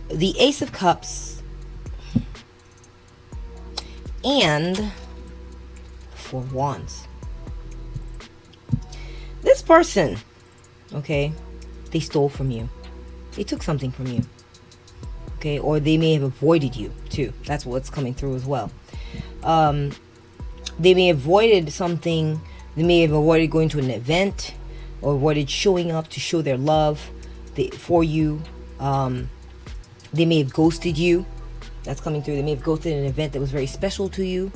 Speaker 1: the Ace of Cups, and Four of Wands. This person, okay, they stole from you. They took something from you. Okay, or they may have avoided you too. That's what's coming through as well. They may have avoided something. They may have avoided going to an event, or avoided showing up to show their love for you. They may have ghosted you. That's coming through. They may have ghosted an event that was very special to you.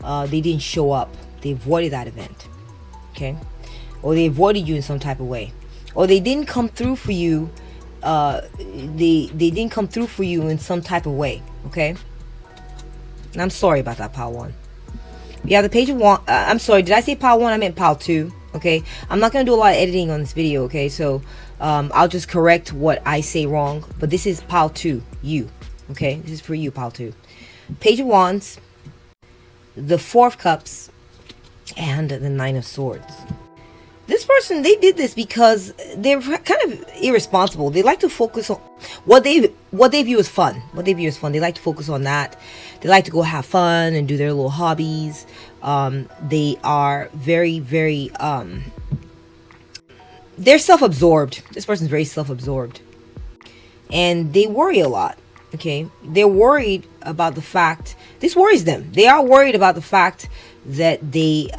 Speaker 1: They didn't show up. They avoided that event. Okay, or they avoided you in some type of way, or they didn't come through for you. They didn't come through for you in some type of way. Okay, and I'm sorry about that, pile 1. We have the Page of Wands. I'm sorry, did I say pile 1? I meant pile 2. Okay, I'm not gonna do a lot of editing on this video. Okay, so I'll just correct what I say wrong, but this is pile 2, you. Okay, this is for you, pile 2. Page of Wands, the 4 of Cups, and the 9 of Swords. This person, they did this because they're kind of irresponsible. They like to focus on what they view as fun. What they view as fun. They like to focus on that. They like to go have fun and do their little hobbies. They are very, very, they're self-absorbed. This person's very self-absorbed. And they worry a lot. Okay? They're worried about the fact, this worries them. They are worried about the fact that they,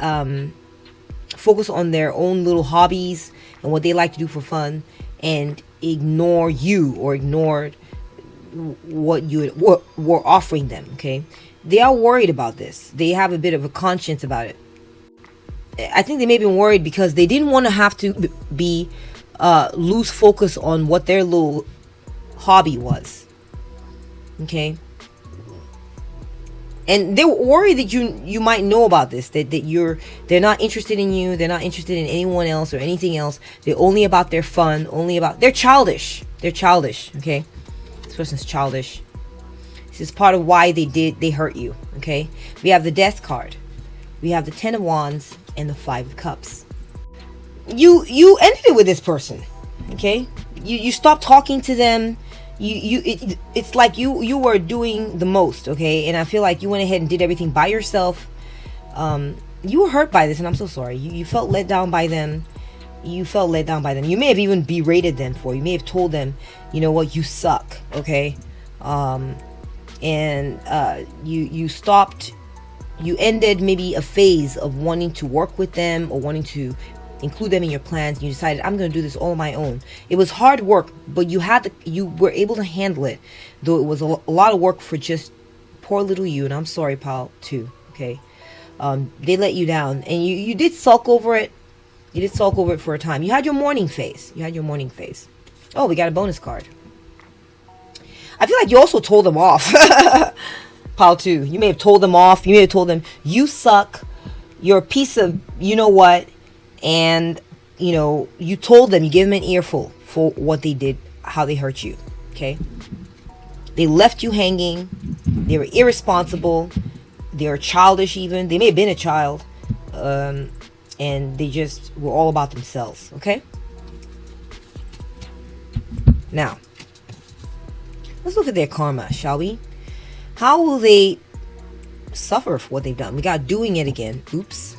Speaker 1: focus on their own little hobbies and what they like to do for fun, and ignore you, or ignore what you were offering them. Okay, they are worried about this. They have a bit of a conscience about it. I think they may have been worried because they didn't want to have to be lose focus on what their little hobby was. Okay, and they're worried that you might know about this, that they're not interested in you, they're not interested in anyone else or anything else. They're only about their fun, they're childish. They're childish. Okay, this person's childish. This is part of why they hurt you. Okay, we have the Death card, we have the 10 of Wands, and the 5 of Cups. You ended it with this person. Okay, you stopped talking to them. It's like you were doing the most. Okay, and I feel like you went ahead and did everything by yourself. You were hurt by this, and I'm so sorry. You felt let down by them. You may have even berated them for it. You may have told them, you know what, you suck. Okay, and you stopped. You ended maybe a phase of wanting to work with them or wanting to include them in your plans. You decided, I'm going to do this all on my own. It was hard work, but you were able to handle it, though it was a lot of work for just poor little you. And I'm sorry, pal, too. Okay, they let you down, and you did sulk over it. You did sulk over it for a time. You had your mourning phase. Oh, we got a bonus card. I feel like you also told them off. Pile 2, you may have told them off. You may have told them, you suck, you're a piece of you know what. And, you told them, you gave them an earful for what they did, how they hurt you. Okay? They left you hanging. They were irresponsible. They were childish even. They may have been a child. And they just were all about themselves. Okay? Now, let's look at their karma, shall we? How will they suffer for what they've done? We got doing it again. Oops.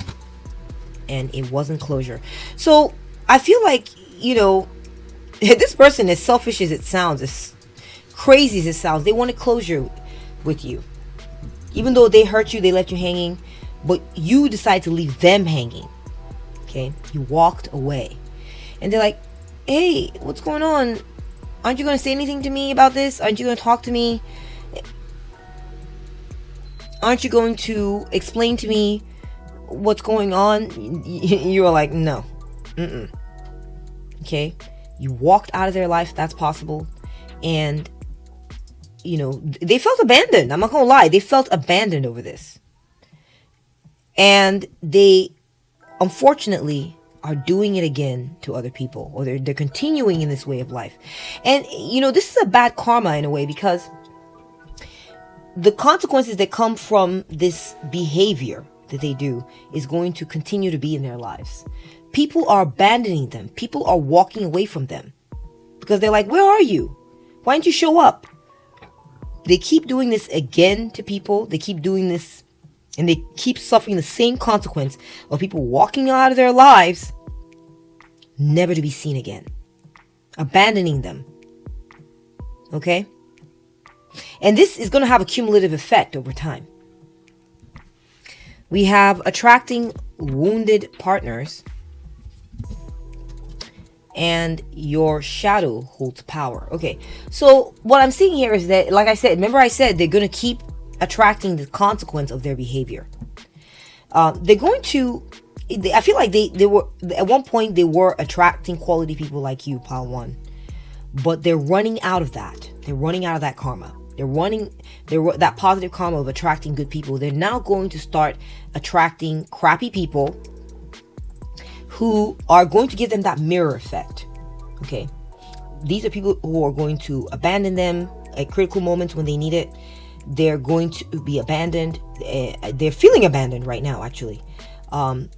Speaker 1: And it wasn't closure. So I feel like, this person, as selfish as it sounds, as crazy as it sounds, they wanted closure with you. Even though they hurt you, they left you hanging, but you decided to leave them hanging. Okay, you walked away, and they're like, hey, what's going on? Aren't you going to say anything to me about this? Aren't you going to talk to me? Aren't you going to explain to me what's going on? You were like, no. Okay, you walked out of their life. That's possible. And they felt abandoned. I'm not gonna lie, they felt abandoned over this, and they unfortunately are doing it again to other people, or they're continuing in this way of life. And this is a bad karma in a way, because the consequences that come from this behavior that they do is going to continue to be in their lives. People are abandoning them. People are walking away from them because they're like, where are you? Why didn't you show up? They keep doing this again to people. They keep doing this, and they keep suffering the same consequence of people walking out of their lives, never to be seen again, abandoning them, Okay? And this is going to have a cumulative effect over time. We have attracting wounded partners, and your shadow holds power. Okay, so what I'm seeing here is that, like I said, remember I said they're going to keep attracting the consequence of their behavior. They're going to, I feel like they were, at one point they were attracting quality people like you, Pile 1. But they're running out of that. They're running out of that karma. That positive karma of attracting good people. They're now going to start attracting crappy people who are going to give them that mirror effect. Okay, these are people who are going to abandon them at critical moments when they need it. They're going to be abandoned. They're feeling abandoned right now, actually.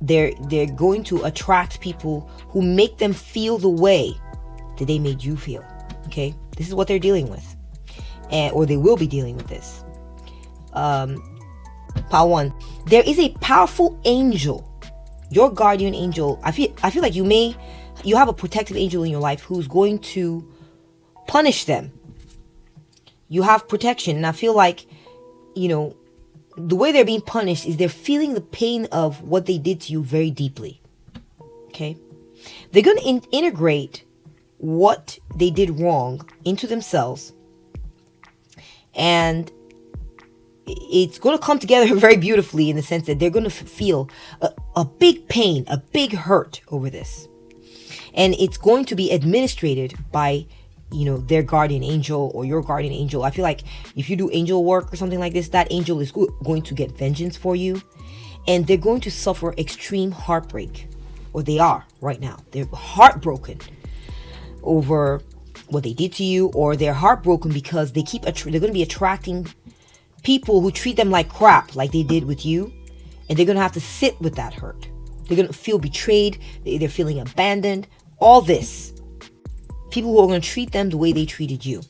Speaker 1: They're going to attract people who make them feel the way that they made you feel. Okay, this is what they're dealing with, or they will be dealing with this. Power 1. There is a powerful angel, your guardian angel. I feel like you have a protective angel in your life who's going to punish them. You have protection, and I feel like, the way they're being punished is they're feeling the pain of what they did to you very deeply. Okay, they're going to integrate what they did wrong into themselves, and it's going to come together very beautifully in the sense that they're going to feel a big pain, a big hurt over this, and it's going to be administrated by their guardian angel or your guardian angel. I feel like if you do angel work or something like this, that angel is going to get vengeance for you, and they're going to suffer extreme heartbreak, or they are right now. They're heartbroken over what they did to you, or they're heartbroken because they're going to be attracting people who treat them like crap, like they did with you, and they're going to have to sit with that hurt. They're going to feel betrayed. They're feeling abandoned. All this. People who are going to treat them the way they treated you.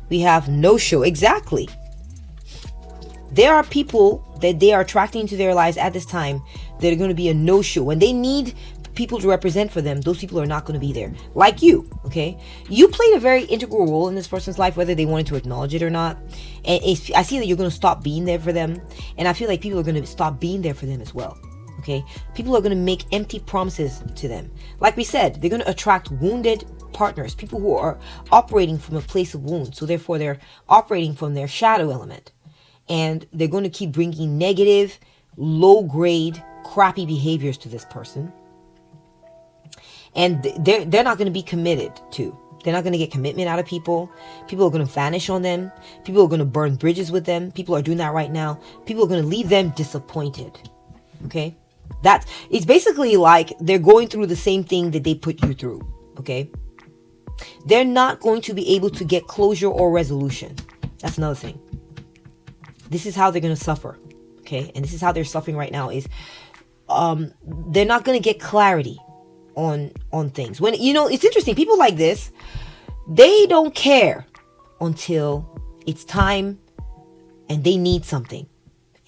Speaker 1: We have no-show. Exactly. There are people that they are attracting into their lives at this time that are going to be a no-show. When they need people to represent for them, those people are not going to be there. Like you, okay? You played a very integral role in this person's life, whether they wanted to acknowledge it or not. And I see that you're going to stop being there for them. And I feel like people are going to stop being there for them as well. Okay? People are going to make empty promises to them. Like we said, they're going to attract wounded partners, people who are operating from a place of wound. So therefore, they're operating from their shadow element. And they're going to keep bringing negative, low-grade, crappy behaviors to this person. And they're not going to be committed to. They're not going to get commitment out of people. People are going to vanish on them. People are going to burn bridges with them. People are doing that right now. People are going to leave them disappointed. Okay? It's basically like they're going through the same thing that they put you through. Okay? They're not going to be able to get closure or resolution. That's another thing. This is how they're going to suffer. Okay? And this is how they're suffering right now is they're not going to get clarity on things. When it's interesting, people like this, they don't care until it's time and they need something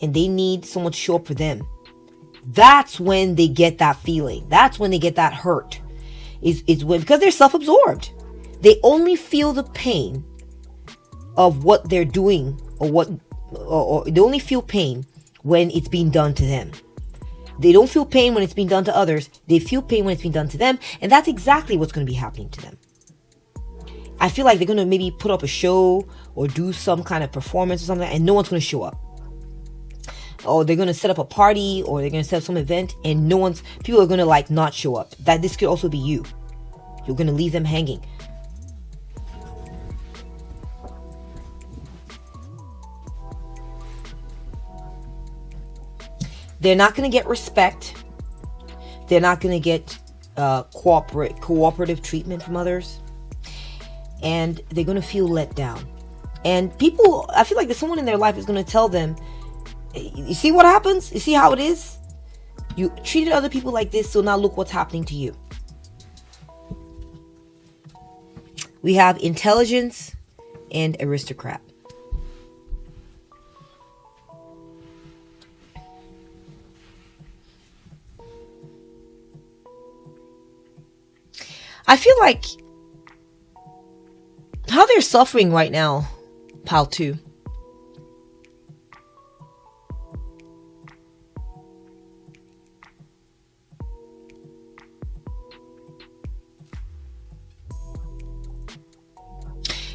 Speaker 1: and they need someone to show up for them. That's when they get that feeling. That's when they get that hurt. Is when, because they're self-absorbed, they only feel the pain of what they're doing, or they only feel pain when it's being done to them. They don't feel pain when it's being done to others. They feel pain when it's being done to them. And that's exactly what's going to be happening to them. I feel like they're going to maybe put up a show or do some kind of performance or something, and no one's going to show up. Or they're going to set up a party, or they're going to set up some event, and people are going to not show up. That this could also be you. You're going to leave them hanging. They're not going to get respect. They're not going to get cooperative treatment from others. And they're going to feel let down. And people, I feel like there's someone in their life is going to tell them, you see what happens? You see how it is? You treated other people like this, so now look what's happening to you. We have intelligence and aristocrat. I feel like, they're suffering right now, pile 2,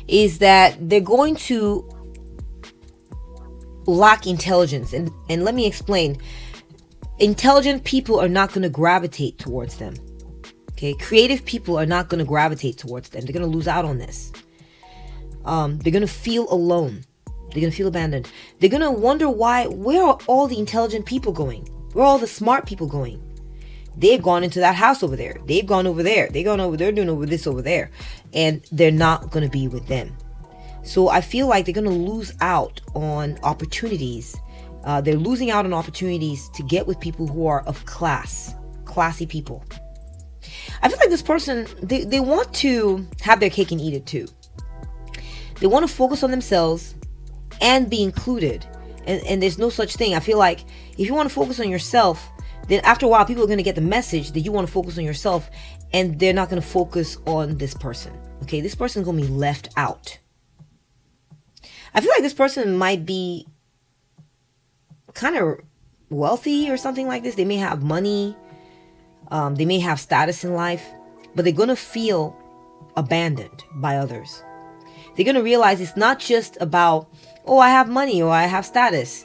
Speaker 1: is that they're going to lack intelligence. And let me explain. Intelligent people are not going to gravitate towards them. Okay, creative people are not going to gravitate towards them. They're going to lose out on this. They're going to feel alone. They're going to feel abandoned. They're going to wonder where are all the intelligent people going? Where are all the smart people going? They've gone into that house over there. They've gone over there. They've gone over there doing over this over there. And they're not going to be with them. So I feel like they're going to lose out on opportunities. They're losing out on opportunities to get with people who are of classy people. I feel like this person, they want to have their cake and eat it too. They want to focus on themselves and be included. And there's no such thing. I feel like if you want to focus on yourself, then after a while, people are going to get the message that you want to focus on yourself, and they're not going to focus on this person. Okay, this person's going to be left out. I feel like this person might be kind of wealthy or something like this. They may have money. They may have status in life, but they're going to feel abandoned by others. They're going to realize it's not just about, oh, I have money or I have status.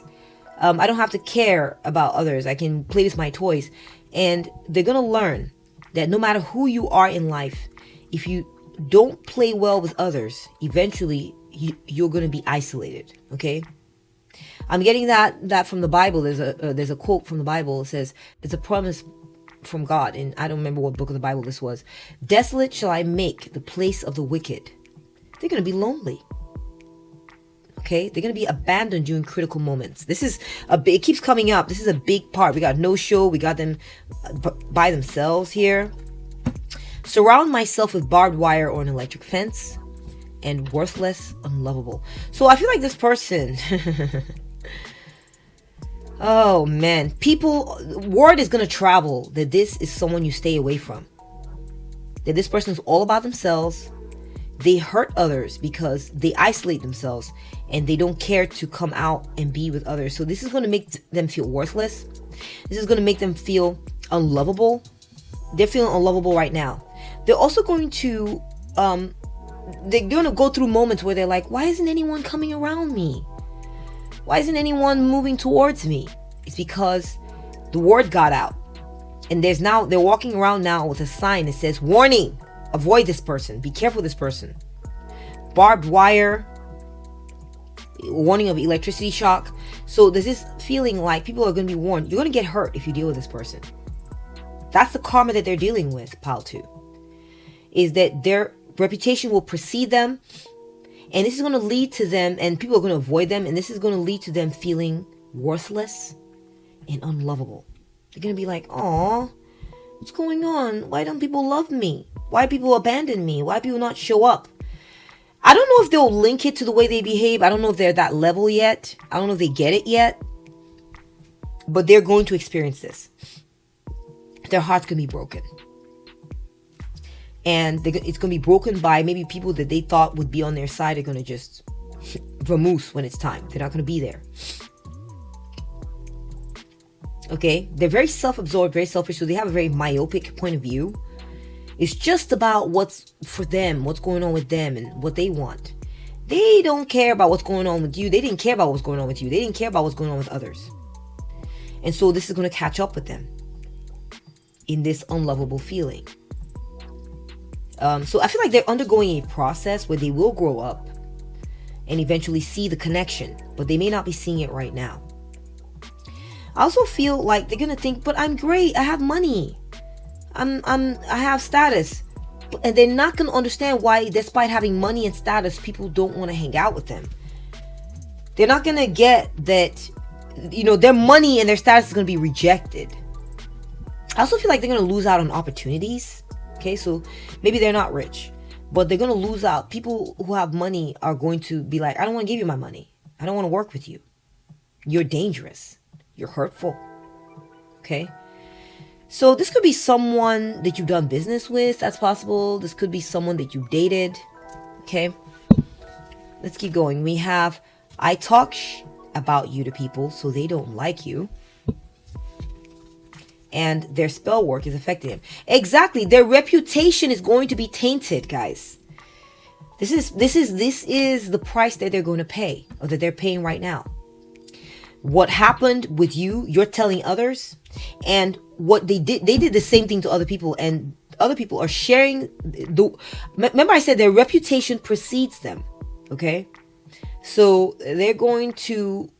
Speaker 1: I don't have to care about others. I can play with my toys. And they're going to learn that no matter who you are in life, if you don't play well with others, eventually you're going to be isolated. Okay? I'm getting that from the Bible. There's a quote from the Bible. It says, it's a promise from God. And I don't remember what book of the Bible this was. Desolate shall I make the place of the wicked. They're going to be lonely. Okay, they're going to be abandoned during critical moments. This is it keeps coming up. This is a big part. We got no show. We got them by themselves here. Surround myself with barbed wire or an electric fence, and worthless, unlovable. So I feel like this person, oh man, word is going to travel that this is someone you stay away from. That this person is all about themselves. They hurt others because they isolate themselves and they don't care to come out and be with others. So this is going to make them feel worthless. This is going to make them feel unlovable. They're feeling unlovable right now. They're also going to, they're going to go through moments where they're like, why isn't anyone coming around me? Why isn't anyone moving towards me? It's because the word got out. And they're walking around now with a sign that says, warning. Avoid this person. Be careful of this person. Barbed wire. Warning of electricity shock. So there's this feeling like people are going to be warned. You're going to get hurt if you deal with this person. That's the karma that they're dealing with, pile 2. Is that their reputation will precede them. And this is going to lead to them, and people are going to avoid them. And this is going to lead to them feeling worthless and unlovable. They're going to be like, aw, what's going on? Why don't people love me? Why people abandon me? Why people not show up? I don't know if they'll link it to the way they behave. I don't know if they're at that level yet. I don't know if they get it yet. But they're going to experience this. Their heart's going to be broken. And it's going to be broken by maybe people that they thought would be on their side are going to just vamoose when it's time. They're not going to be there. Okay? They're very self-absorbed, very selfish. So they have a very myopic point of view. It's just about what's for them, what's going on with them and what they want. They don't care about what's going on with you. They didn't care about what's going on with you. They didn't care about what's going on with others. And so this is going to catch up with them in this unlovable feeling. So I feel like they're undergoing a process where they will grow up and eventually see the connection, but they may not be seeing it right now. I also feel like they're going to think, but I'm great. I have money. I have status. And they're not going to understand why, despite having money and status, people don't want to hang out with them. They're not going to get that, their money and their status is going to be rejected. I also feel like they're going to lose out on opportunities. Okay, so maybe they're not rich, but they're going to lose out. People who have money are going to be like, I don't want to give you my money. I don't want to work with you. You're dangerous. You're hurtful. Okay. So this could be someone that you've done business with. That's possible. This could be someone that you dated. Okay. Let's keep going. We have, I talk about you to people so they don't like you. And their spell work is affecting them. Exactly. Their reputation is going to be tainted, guys. This is the price that they're going to pay, or that they're paying right now. What happened with you, you're telling others, and what they did the same thing to other people, and other people are sharing remember I said their reputation precedes them. Okay? So they're going to,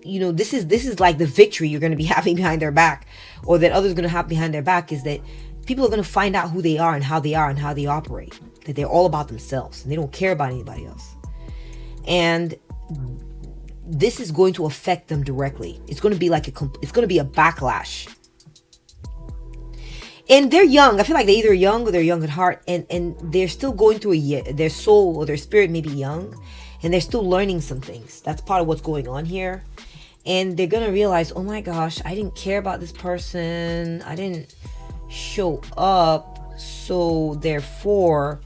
Speaker 1: this is like the victory you're going to be having behind their back, or that others are going to have behind their back, is that people are going to find out who they are and how they operate, that they're all about themselves and they don't care about anybody else. And this is going to affect them directly. It's going to be it's going to be a backlash. And they're young. I feel like they're either young or they're young at heart, and they're still going through their soul or their spirit may be young, and they're still learning some things. That's part of what's going on here. And they're going to realize, oh my gosh, I didn't care about this person. I didn't show up. So therefore,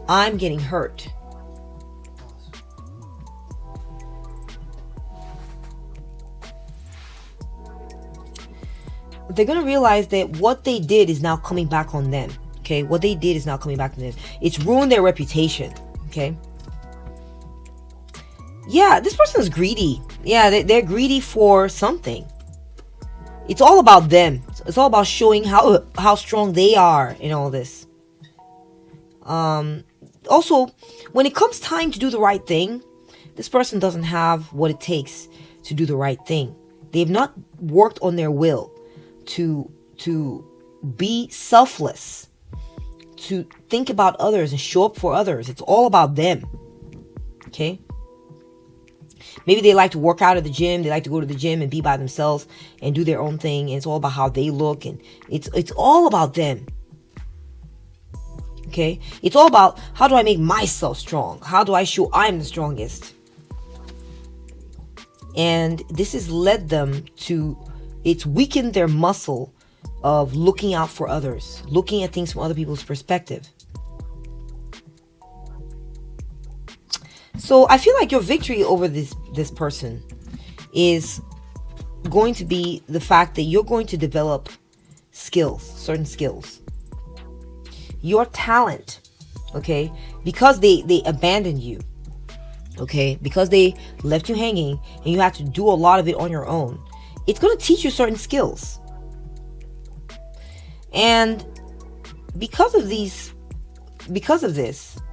Speaker 1: I'm getting hurt. They're going to realize that what they did is now coming back on them. Okay? What they did is now coming back on them. It's ruined their reputation. Okay? Yeah, this person is greedy. Yeah, they're greedy for something. It's all about them. It's all about showing how strong they are in all this. Also, when it comes time to do the right thing, this person doesn't have what it takes to do the right thing. They've not worked on their will to be selfless, to think about others and show up for others. It's all about them. Okay? Maybe they like to work out at the gym. They like to go to the gym and be by themselves and do their own thing. And it's all about how they look, and it's all about them. Okay? It's all about, how do I make myself strong? How do I show I'm the strongest? And this has led them to, it's weakened their muscle of looking out for others, looking at things from other people's perspective. So I feel like your victory over this person is going to be the fact that you're going to develop skills, certain skills. Your talent, okay, because they abandoned you, okay, because they left you hanging and you had to do a lot of it on your own, it's going to teach you certain skills. And because of this,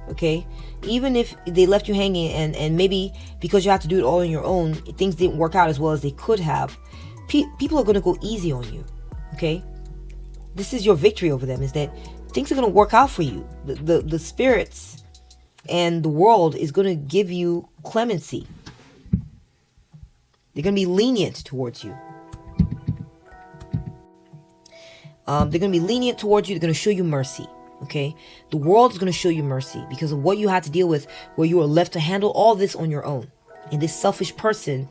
Speaker 1: okay, even if they left you hanging and maybe because you had to do it all on your own, things didn't work out as well as they could have, people are going to go easy on you. Okay? This is your victory over them, is that things are going to work out for you. The spirits and the world is going to give you clemency. They're going to be lenient towards you. They're going to be lenient towards you. They're going to show you mercy. Okay? The world is going to show you mercy because of what you had to deal with, where you were left to handle all this on your own. And this selfish person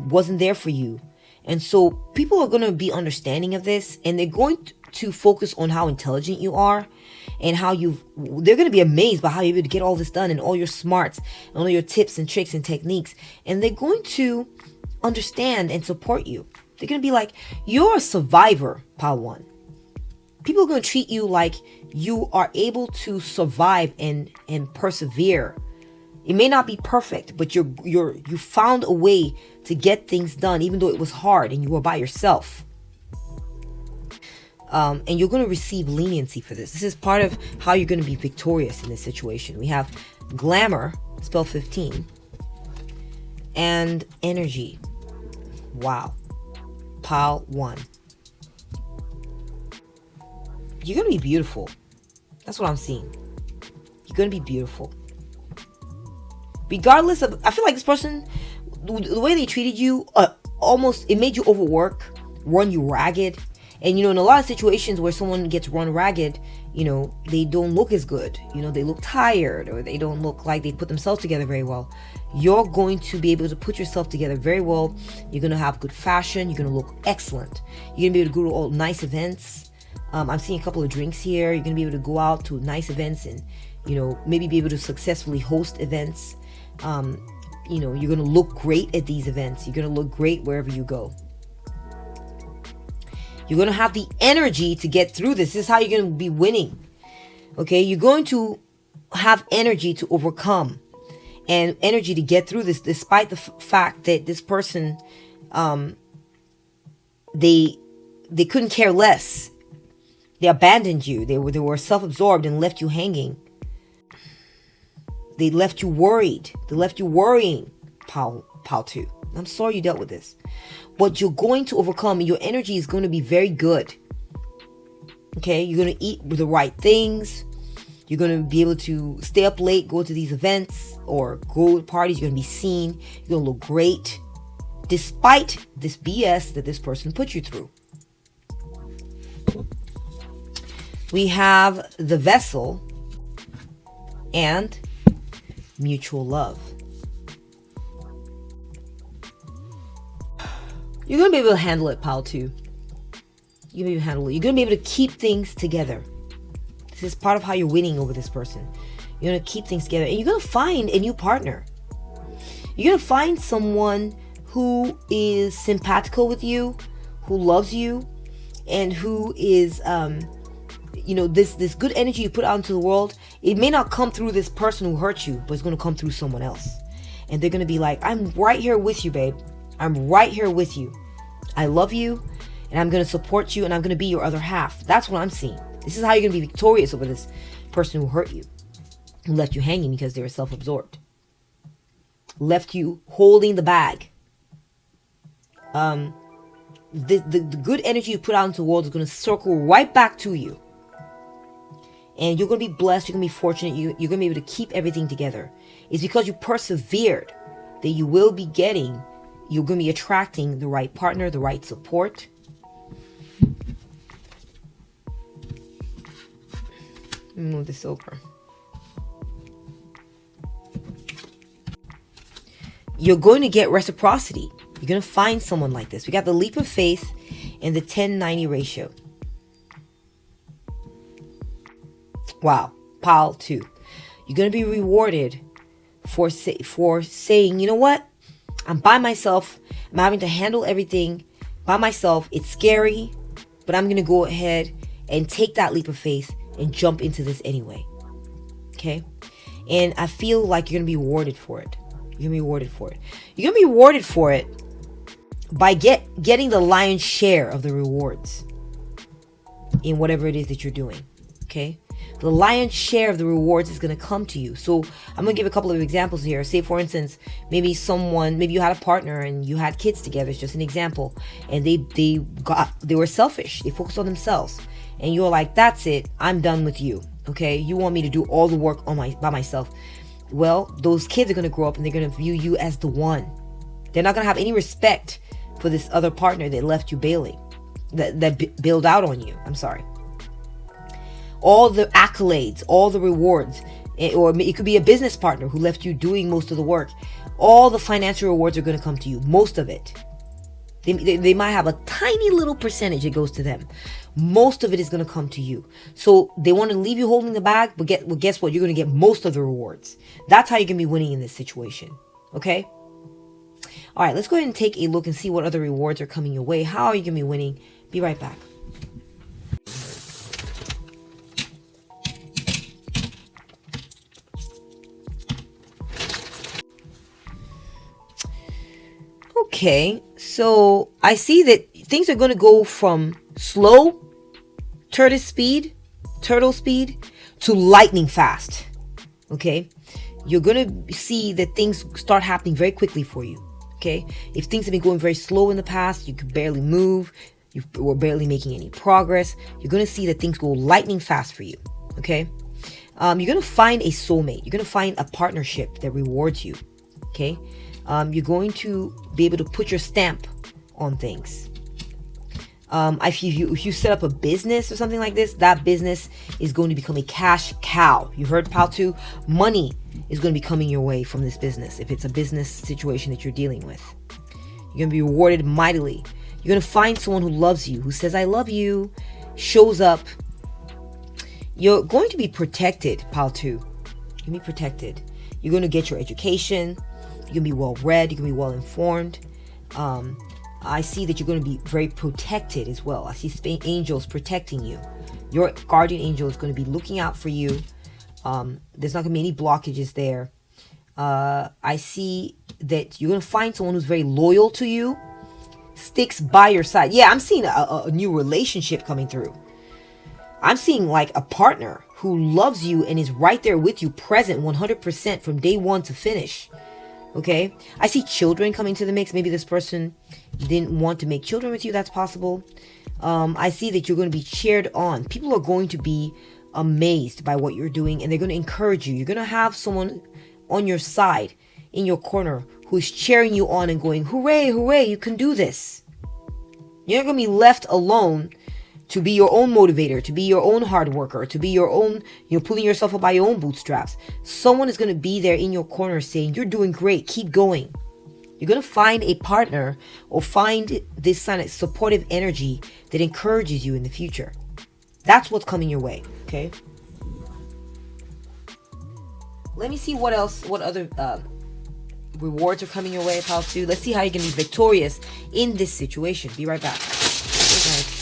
Speaker 1: wasn't there for you. And so people are going to be understanding of this, and they're going to focus on how intelligent you are and how they're going to be amazed by how you're able to get all this done and all your smarts and all your tips and tricks and techniques. And they're going to understand and support you. They're going to be like, you're a survivor, Pile 1. People are going to treat you like you are able to survive and persevere. It may not be perfect, but you found a way to get things done, even though it was hard and you were by yourself. And you're going to receive leniency for this. This is part of how you're going to be victorious in this situation. We have glamour, spell 15, and energy. Wow. Pile 1. You're going to be beautiful. That's what I'm seeing. You're going to be beautiful. Regardless of, I feel like this person, the way they treated you, almost, it made you overwork, run you ragged. And, in a lot of situations where someone gets run ragged, they don't look as good. They look tired, or they don't look like they put themselves together very well. You're going to be able to put yourself together very well. You're going to have good fashion. You're going to look excellent. You're going to be able to go to all nice events. I'm seeing a couple of drinks here. You're going to be able to go out to nice events and, maybe be able to successfully host events. You know, you're going to look great at these events. You're going to look great wherever you go. You're going to have the energy to get through this. This is how you're going to be winning. Okay, you're going to have energy to overcome and energy to get through this, despite the fact that this person, they couldn't care less. They abandoned you. They were self-absorbed and left you hanging. They left you worried. They left you worrying, Pal 2. I'm sorry you dealt with this. But you're going to overcome. Your energy is going to be very good. Okay, you're going to eat the right things. You're going to be able to stay up late, go to these events, or go to parties. You're going to be seen. You're going to look great, despite this BS that this person put you through. We have the vessel and mutual love. You're going to be able to handle it, Pal 2. You're going to be able to handle it. You're going to be able to keep things together. This is part of how you're winning over this person. You're going to keep things together. And you're going to find a new partner. You're going to find someone who is simpatico with you, who loves you, and who is, you know, this good energy you put out into the world. It may not come through this person who hurt you, but it's going to come through someone else. And they're going to be like, I'm right here with you, babe. I'm right here with you. I love you, and I'm going to support you, and I'm going to be your other half. That's what I'm seeing. This is how you're going to be victorious over this person who hurt you, who left you hanging because they were self-absorbed, left you holding the bag. The good energy you put out into the world is going to circle right back to you. And you're going to be blessed. You're going to be fortunate. You're going to be able to keep everything together. It's because you persevered that you will be getting, you're going to be attracting the right partner, the right support. Let me move this over. You're going to get reciprocity. You're going to find someone like this. We got the leap of faith and the 10-90 ratio. Wow. Pile 2. You're going to be rewarded for saying, you know what? I'm by myself. I'm having to handle everything by myself. It's scary, but I'm going to go ahead and take that leap of faith and jump into this anyway. Okay? And I feel like you're going to be rewarded for it. You're going to be rewarded for it. You're going to be rewarded for it by getting the lion's share of the rewards in whatever it is that you're doing. Okay? The lion's share of the rewards is going to come to you. So I'm going to give a couple of examples here. Say, for instance, maybe you had a partner and you had kids together. It's just an example. And they were selfish. They focused on themselves. And you're like, that's it. I'm done with you. Okay? You want me to do all the work by myself. Well, those kids are going to grow up and they're going to view you as the one. They're not going to have any respect for this other partner that left you bailing. That bailed out on you. I'm sorry. All the accolades, all the rewards, or it could be a business partner who left you doing most of the work. All the financial rewards are going to come to you. Most of it. They might have a tiny little percentage that goes to them. Most of it is going to come to you. So they want to leave you holding the bag, but guess what? You're going to get most of the rewards. That's how you're going to be winning in this situation. Okay? All right, let's go ahead and take a look and see what other rewards are coming your way. How are you going to be winning? Be right back. Okay, so I see that things are going to go from slow turtle speed to lightning fast. Okay, you're going to see that things start happening very quickly for you. Okay, if things have been going very slow in the past, you could barely move, you were barely making any progress, you're going to see that things go lightning fast for you. Okay, you're going to find a soulmate. You're going to find a partnership that rewards you. Okay. You're going to be able to put your stamp on things. If you set up a business or something like this, that business is going to become a cash cow. You heard, Pal 2? Money is going to be coming your way from this business. If it's a business situation that you're dealing with, you're going to be rewarded mightily. You're going to find someone who loves you, who says, I love you, shows up. You're going to be protected, Pal 2. You're going to be protected. You're going to get your education. You're going to be well read. You're going to be well informed. I see that you're going to be very protected as well. I see angels protecting you. Your guardian angel is going to be looking out for you. There's not going to be any blockages there. I see that you're going to find someone who's very loyal to you, sticks by your side. Yeah, I'm seeing a new relationship coming through. I'm seeing like a partner who loves you and is right there with you, present 100% from day one to finish. Okay, I see children coming to the mix. Maybe this person didn't want to make children with you. That's possible. I see that you're going to be cheered on. People are going to be amazed by what you're doing, and they're going to encourage you. You're going to have someone on your side, in your corner, who is cheering you on and going, hooray, hooray, you can do this. You're not going to be left alone to be your own motivator, to be your own hard worker, to be your own, pulling yourself up by your own bootstraps. Someone is going to be there in your corner saying, you're doing great, keep going. You're going to find a partner or find this kind of supportive energy that encourages you in the future. That's what's coming your way, okay? Let me see what other rewards are coming your way, pal 2. Let's see how you can be victorious in this situation. Be right back. Okay, guys.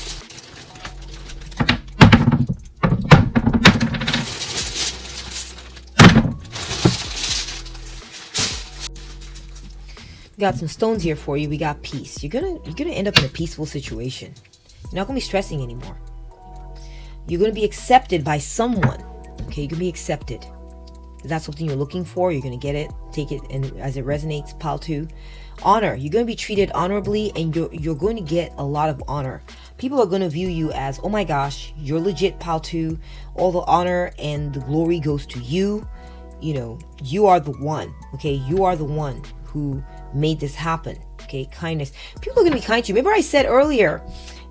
Speaker 1: Got some stones here for you. We got peace. You're gonna end up in a peaceful situation. You're not gonna be stressing anymore. You're gonna be accepted by someone. Okay, you're gonna be accepted. If that's something you're looking for, you're gonna get it. Take it, and as it resonates, pile 2. Honor. You're gonna be treated honorably, and you're going to get a lot of honor. People are gonna view you as, oh my gosh, you're legit, pile 2. All the honor and the glory goes to you. You are the one. Okay, you are the one who made this happen. Okay, kindness. People are going to be kind to you. Remember I said earlier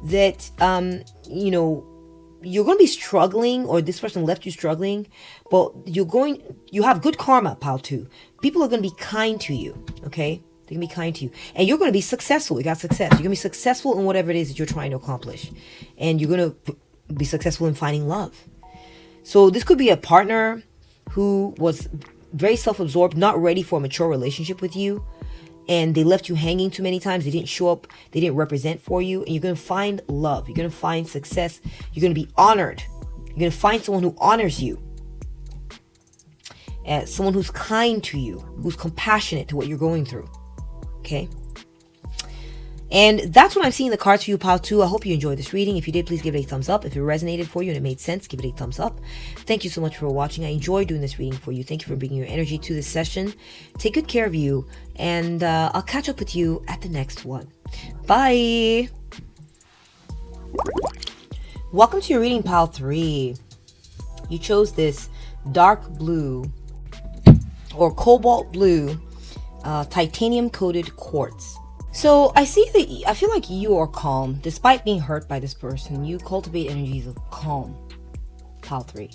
Speaker 1: that you're going to be struggling, or this person left you struggling, but you have good karma, pal 2. People are going to be kind to you. Okay, they're going to be kind to you, and you're going to be successful. You got success. You're going to be successful in whatever it is that you're trying to accomplish, and you're going to be successful in finding love. So this could be a partner who was very self-absorbed, not ready for a mature relationship with you, and they left you hanging too many times. They didn't show up. They didn't represent for you. And you're going to find love. You're going to find success. You're going to be honored. You're going to find someone who honors you. Someone who's kind to you, who's compassionate to what you're going through. Okay? And that's what I'm seeing the cards for you, pile 2. I hope you enjoyed this reading. If you did, please give it a thumbs up. If it resonated for you and it made sense, give it a thumbs up. Thank you so much for watching. I enjoyed doing this reading for you. Thank you for bringing your energy to this session. Take good care of you, and I'll catch up with you at the next one. Bye. Welcome to your reading, pile 3. You chose this dark blue or cobalt blue titanium coated quartz. So I feel like you are calm despite being hurt by this person. You cultivate energies of calm, pile 3.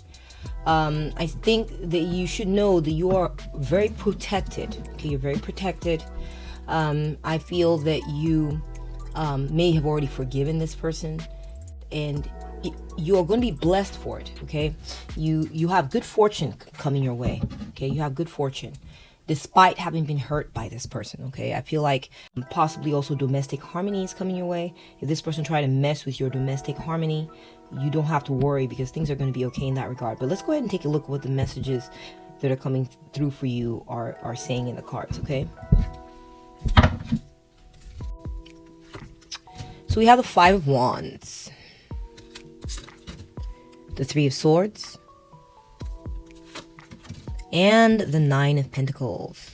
Speaker 1: I think that you should know that you are very protected. Okay, you're very protected. I feel that you may have already forgiven this person, and you are going to be blessed for it. Okay, you have good fortune coming your way. Okay, you have good fortune despite having been hurt by this person. Okay, I feel like possibly also domestic harmony is coming your way. If this person tried to mess with your domestic harmony, you don't have to worry, because things are going to be okay in that regard. But let's go ahead and take a look at what the messages that are coming through for you are saying in the cards. Okay, so we have the 5 of Wands, the 3 of Swords, and the 9 of Pentacles.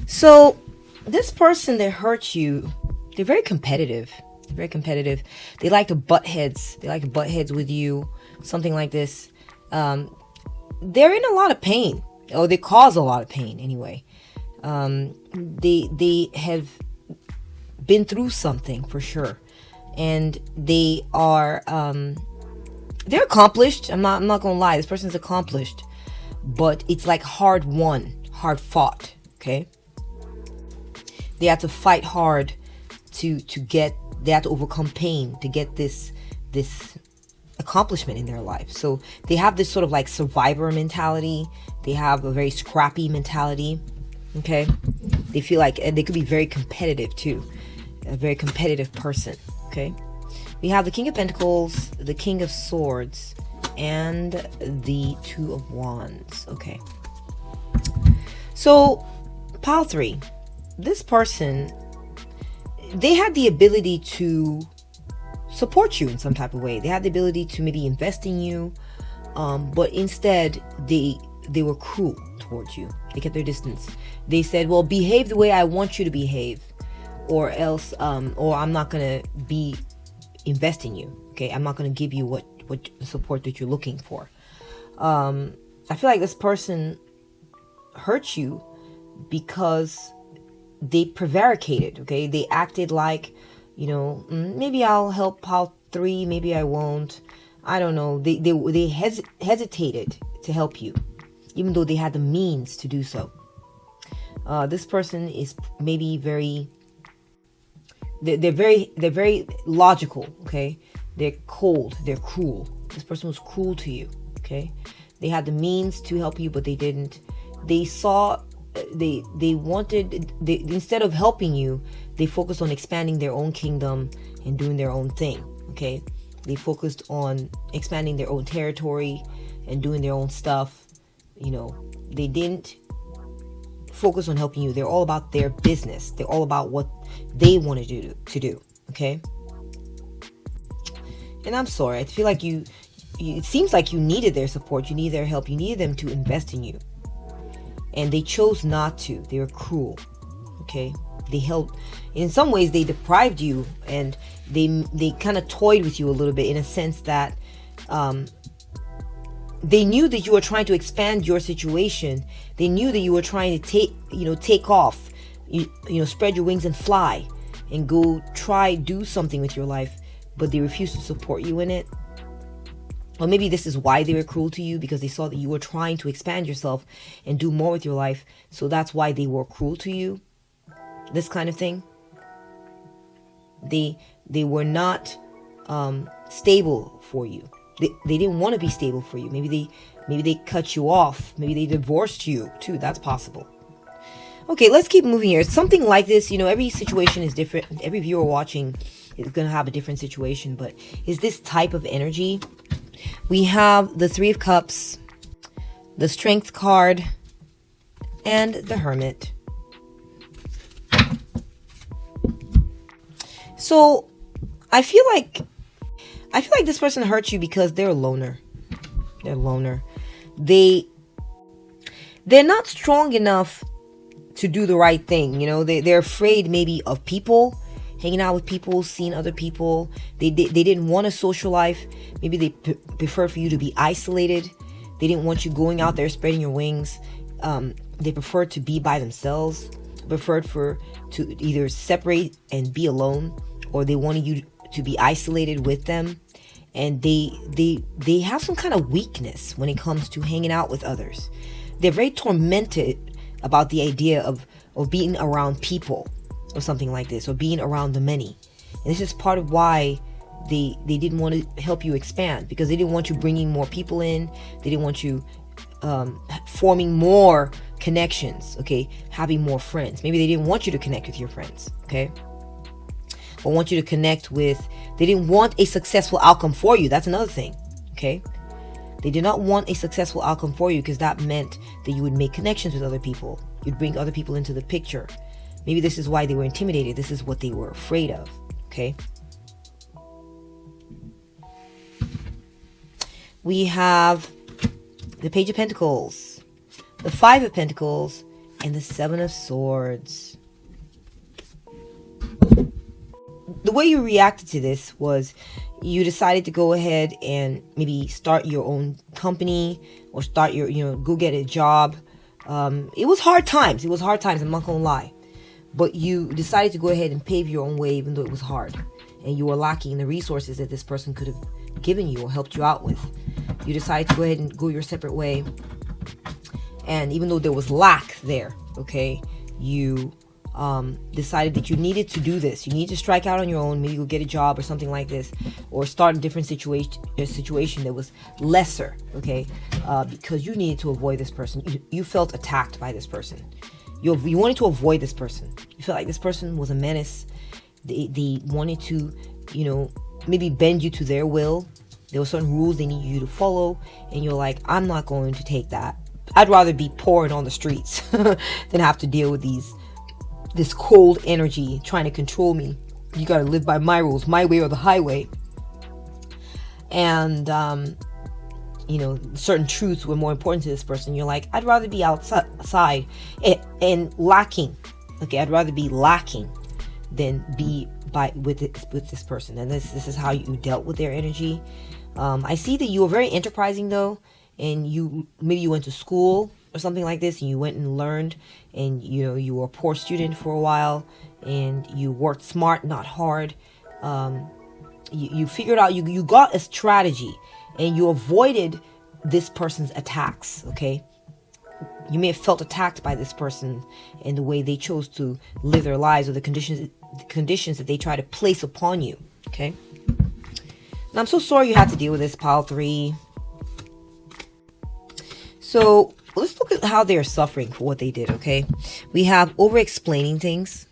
Speaker 1: So this person that hurt you, they're very competitive. Very competitive. They like to butt heads. They like to butt heads with you. Something like this. They're in a lot of pain. Or they cause a lot of pain anyway. They have been through something for sure. And they are they're accomplished. I'm not gonna lie. This person's accomplished. But it's like hard won, hard fought, okay? They had to fight hard to get, they had to overcome pain to get this accomplishment in their life. So they have this sort of like survivor mentality. They have a very scrappy mentality. Okay, they feel like, and they could be very competitive too, a very competitive person. Okay, we have the King of Pentacles, the King of Swords, and the Two of Wands. Okay, so pile 3, this person, they had the ability to support you in some type of way. They had the ability to maybe invest in you, but instead they were cruel towards you. They kept their distance. They said, well, behave the way I want you to behave, or else, or I'm not gonna be investing you. Okay, I'm not gonna give you what support that you're looking for. I feel like this person hurt you because they prevaricated. Okay, they acted like, maybe I'll help pile 3, maybe I won't. I don't know. They hesitated to help you, even though they had the means to do so. This person is maybe they're very logical. Okay, they're cold, they're cruel. This person was cruel to you. Okay, they had the means to help you, but they didn't. They saw, they wanted, instead of helping you, they focused on expanding their own kingdom and doing their own thing. Okay, they focused on expanding their own territory and doing their own stuff. They didn't focus on helping you. They're all about their business. They're all about what they want to do. Okay, and I'm sorry, I feel like it seems like you needed their support, you needed their help, you needed them to invest in you, and they chose not to. They were cruel. Okay, they held, in some ways they deprived you, and they kind of toyed with you a little bit, in a sense that they knew that you were trying to expand your situation. They knew that you were trying to take off, spread your wings and fly and go do something with your life, but they refused to support you in it. Or maybe this is why they were cruel to you, because they saw that you were trying to expand yourself and do more with your life. So that's why they were cruel to you. This kind of thing. They were not stable for you. They didn't want to be stable for you. Maybe they cut you off. Maybe they divorced you too. That's possible. Okay, let's keep moving here. Something like this, every situation is different. Every viewer watching is going to have a different situation. But is this type of energy? We have the 3 of Cups, the Strength card, and the Hermit. So I feel like this person hurts you because they're a loner. They're a loner. They're not strong enough to do the right thing. They're afraid maybe of people, hanging out with people, seeing other people. They didn't want a social life. Maybe they prefer for you to be isolated. They didn't want you going out there spreading your wings. They preferred to be by themselves. Preferred to either separate and be alone, or they wanted you to be isolated with them. And they have some kind of weakness when it comes to hanging out with others. They're very tormented about the idea of being around people or something like this, or being around the many. And this is part of why they didn't want to help you expand, because they didn't want you bringing more people in. They didn't want you forming more connections, okay, having more friends. Maybe they didn't want you to connect with your friends, okay, or want you to connect with, they didn't want a successful outcome for you. That's another thing, okay. They did not want a successful outcome for you, because that meant that you would make connections with other people. You'd bring other people into the picture. Maybe this is why they were intimidated. This is what they were afraid of, okay. We have the Page of Pentacles, the 5 of Pentacles, and the 7 of Swords. The way you reacted to this was you decided to go ahead and maybe start your own company, or start your, go get a job. It was hard times. I'm not gonna lie. But you decided to go ahead and pave your own way, even though it was hard. And you were lacking the resources that this person could have given you or helped you out with. You decided to go ahead and go your separate way. And even though there was lack there, okay, you decided that you needed to do this. You need to strike out on your own, maybe go get a job or something like this, or start a different situation that was lesser, okay? Because you needed to avoid this person. You felt attacked by this person. You wanted to avoid this person. You felt like this person was a menace. They wanted to, maybe bend you to their will. There were certain rules they need you to follow, and you're like, I'm not going to take that. I'd rather be pouring on the streets than have to deal with this cold energy trying to control me. You got to live by my rules, my way or the highway. And certain truths were more important to this person. You're like, I'd rather be outside and lacking. Okay, I'd rather be lacking than be with this person. And this is how you dealt with their energy. I see that you were very enterprising though, and maybe you went to school or something like this, and you went and learned, and you were a poor student for a while, and you worked smart, not hard. You figured out, you got a strategy, and you avoided this person's attacks. Okay, you may have felt attacked by this person in the way they chose to live their lives, or the conditions that they try to place upon you. Okay, and I'm so sorry you had to deal with this, pile 3. So let's look at how they're suffering for what they did. Okay, we have over explaining things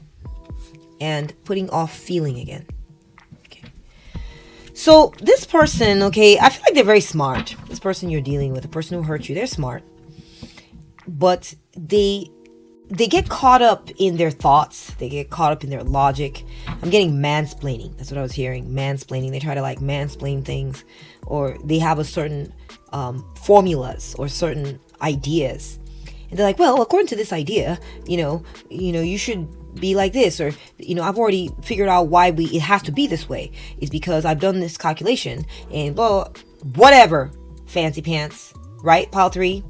Speaker 1: and putting off feeling again. Okay, so this person, okay, I feel like they're very smart. This person you're dealing with, the person who hurt you, they're smart, but they get caught up in their thoughts. They get caught up in their logic. I'm getting mansplaining. That's what I was hearing. Mansplaining. They try to like mansplain things, or they have a certain formulas or certain ideas, and they're like, well, according to this idea, you should be like this, or I've already figured out why it has to be this way. It's because I've done this calculation and blah, whatever. Fancy pants, right? Pile 3,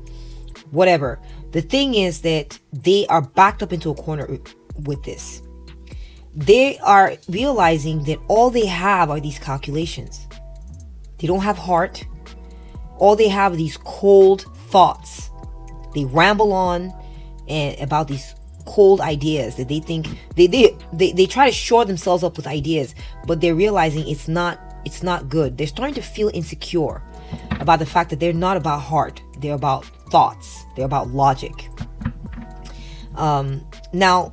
Speaker 1: whatever. The thing is that they are backed up into a corner with this. They are realizing that all they have are these calculations. They don't have heart. All they have are these cold thoughts. They ramble on and about these cold ideas that they think they try to shore themselves up with ideas, but they're realizing it's not good. They're starting to feel insecure about the fact that they're not about heart. They're about thoughts. They're about logic. Now,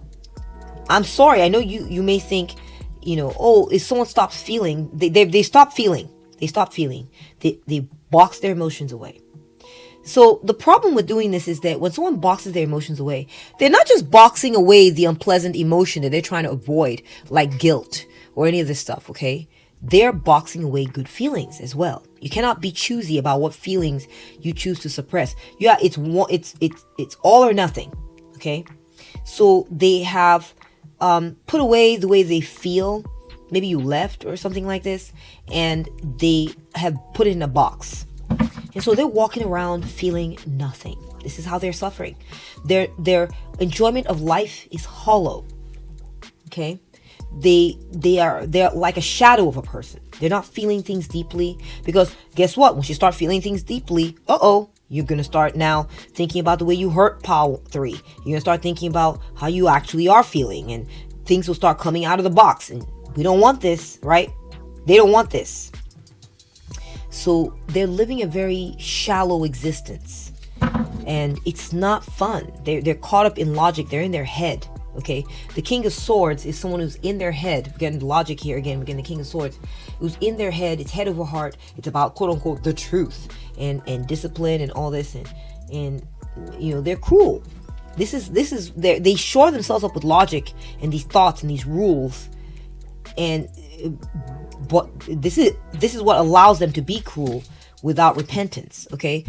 Speaker 1: I'm sorry. I know you may think, if someone stops feeling, they stop feeling. They stop feeling. They box their emotions away. So the problem with doing this is that when someone boxes their emotions away, they're not just boxing away the unpleasant emotion that they're trying to avoid, like guilt or any of this stuff, okay? They're boxing away good feelings as well. You cannot be choosy about what feelings you choose to suppress. Yeah, it's all or nothing, okay? So they have put away the way they feel. Maybe you left or something like this, and they have put it in a box. And so they're walking around feeling nothing. This is how they're suffering. Their enjoyment of life is hollow. Okay? They're like a shadow of a person. They're not feeling things deeply, because guess what? Once you start feeling things deeply, you're going to start now thinking about the way you hurt pile 3. You're going to start thinking about how you actually are feeling, and things will start coming out of the box. And we don't want this, right? They don't want this. So they're living a very shallow existence, and it's not fun. They're caught up in logic. They're in their head. Okay, the King of Swords is someone who's in their head. Again, logic here again. We're getting the King of Swords, who's in their head. It's head over heart. It's about quote unquote the truth and discipline and all this, and they're cruel. This is they shore themselves up with logic and these thoughts and these rules, and but this is what allows them to be cruel without repentance. Okay,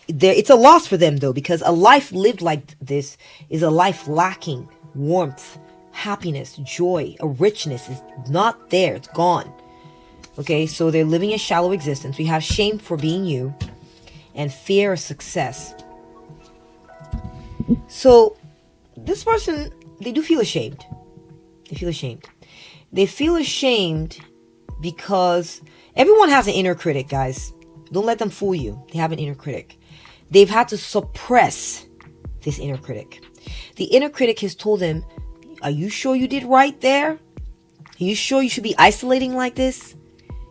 Speaker 1: it's a loss for them though, because a life lived like this is a life lacking warmth, happiness, joy. A richness is not there. It's gone. Okay, so they're living a shallow existence. We have shame for being you and fear of success. So this person, they do feel ashamed. They feel ashamed. They feel ashamed because everyone has an inner critic, guys. Don't let them fool you. They have an inner critic. They've had to suppress this inner critic. The inner critic has told them, are you sure you did right there? Are you sure you should be isolating like this?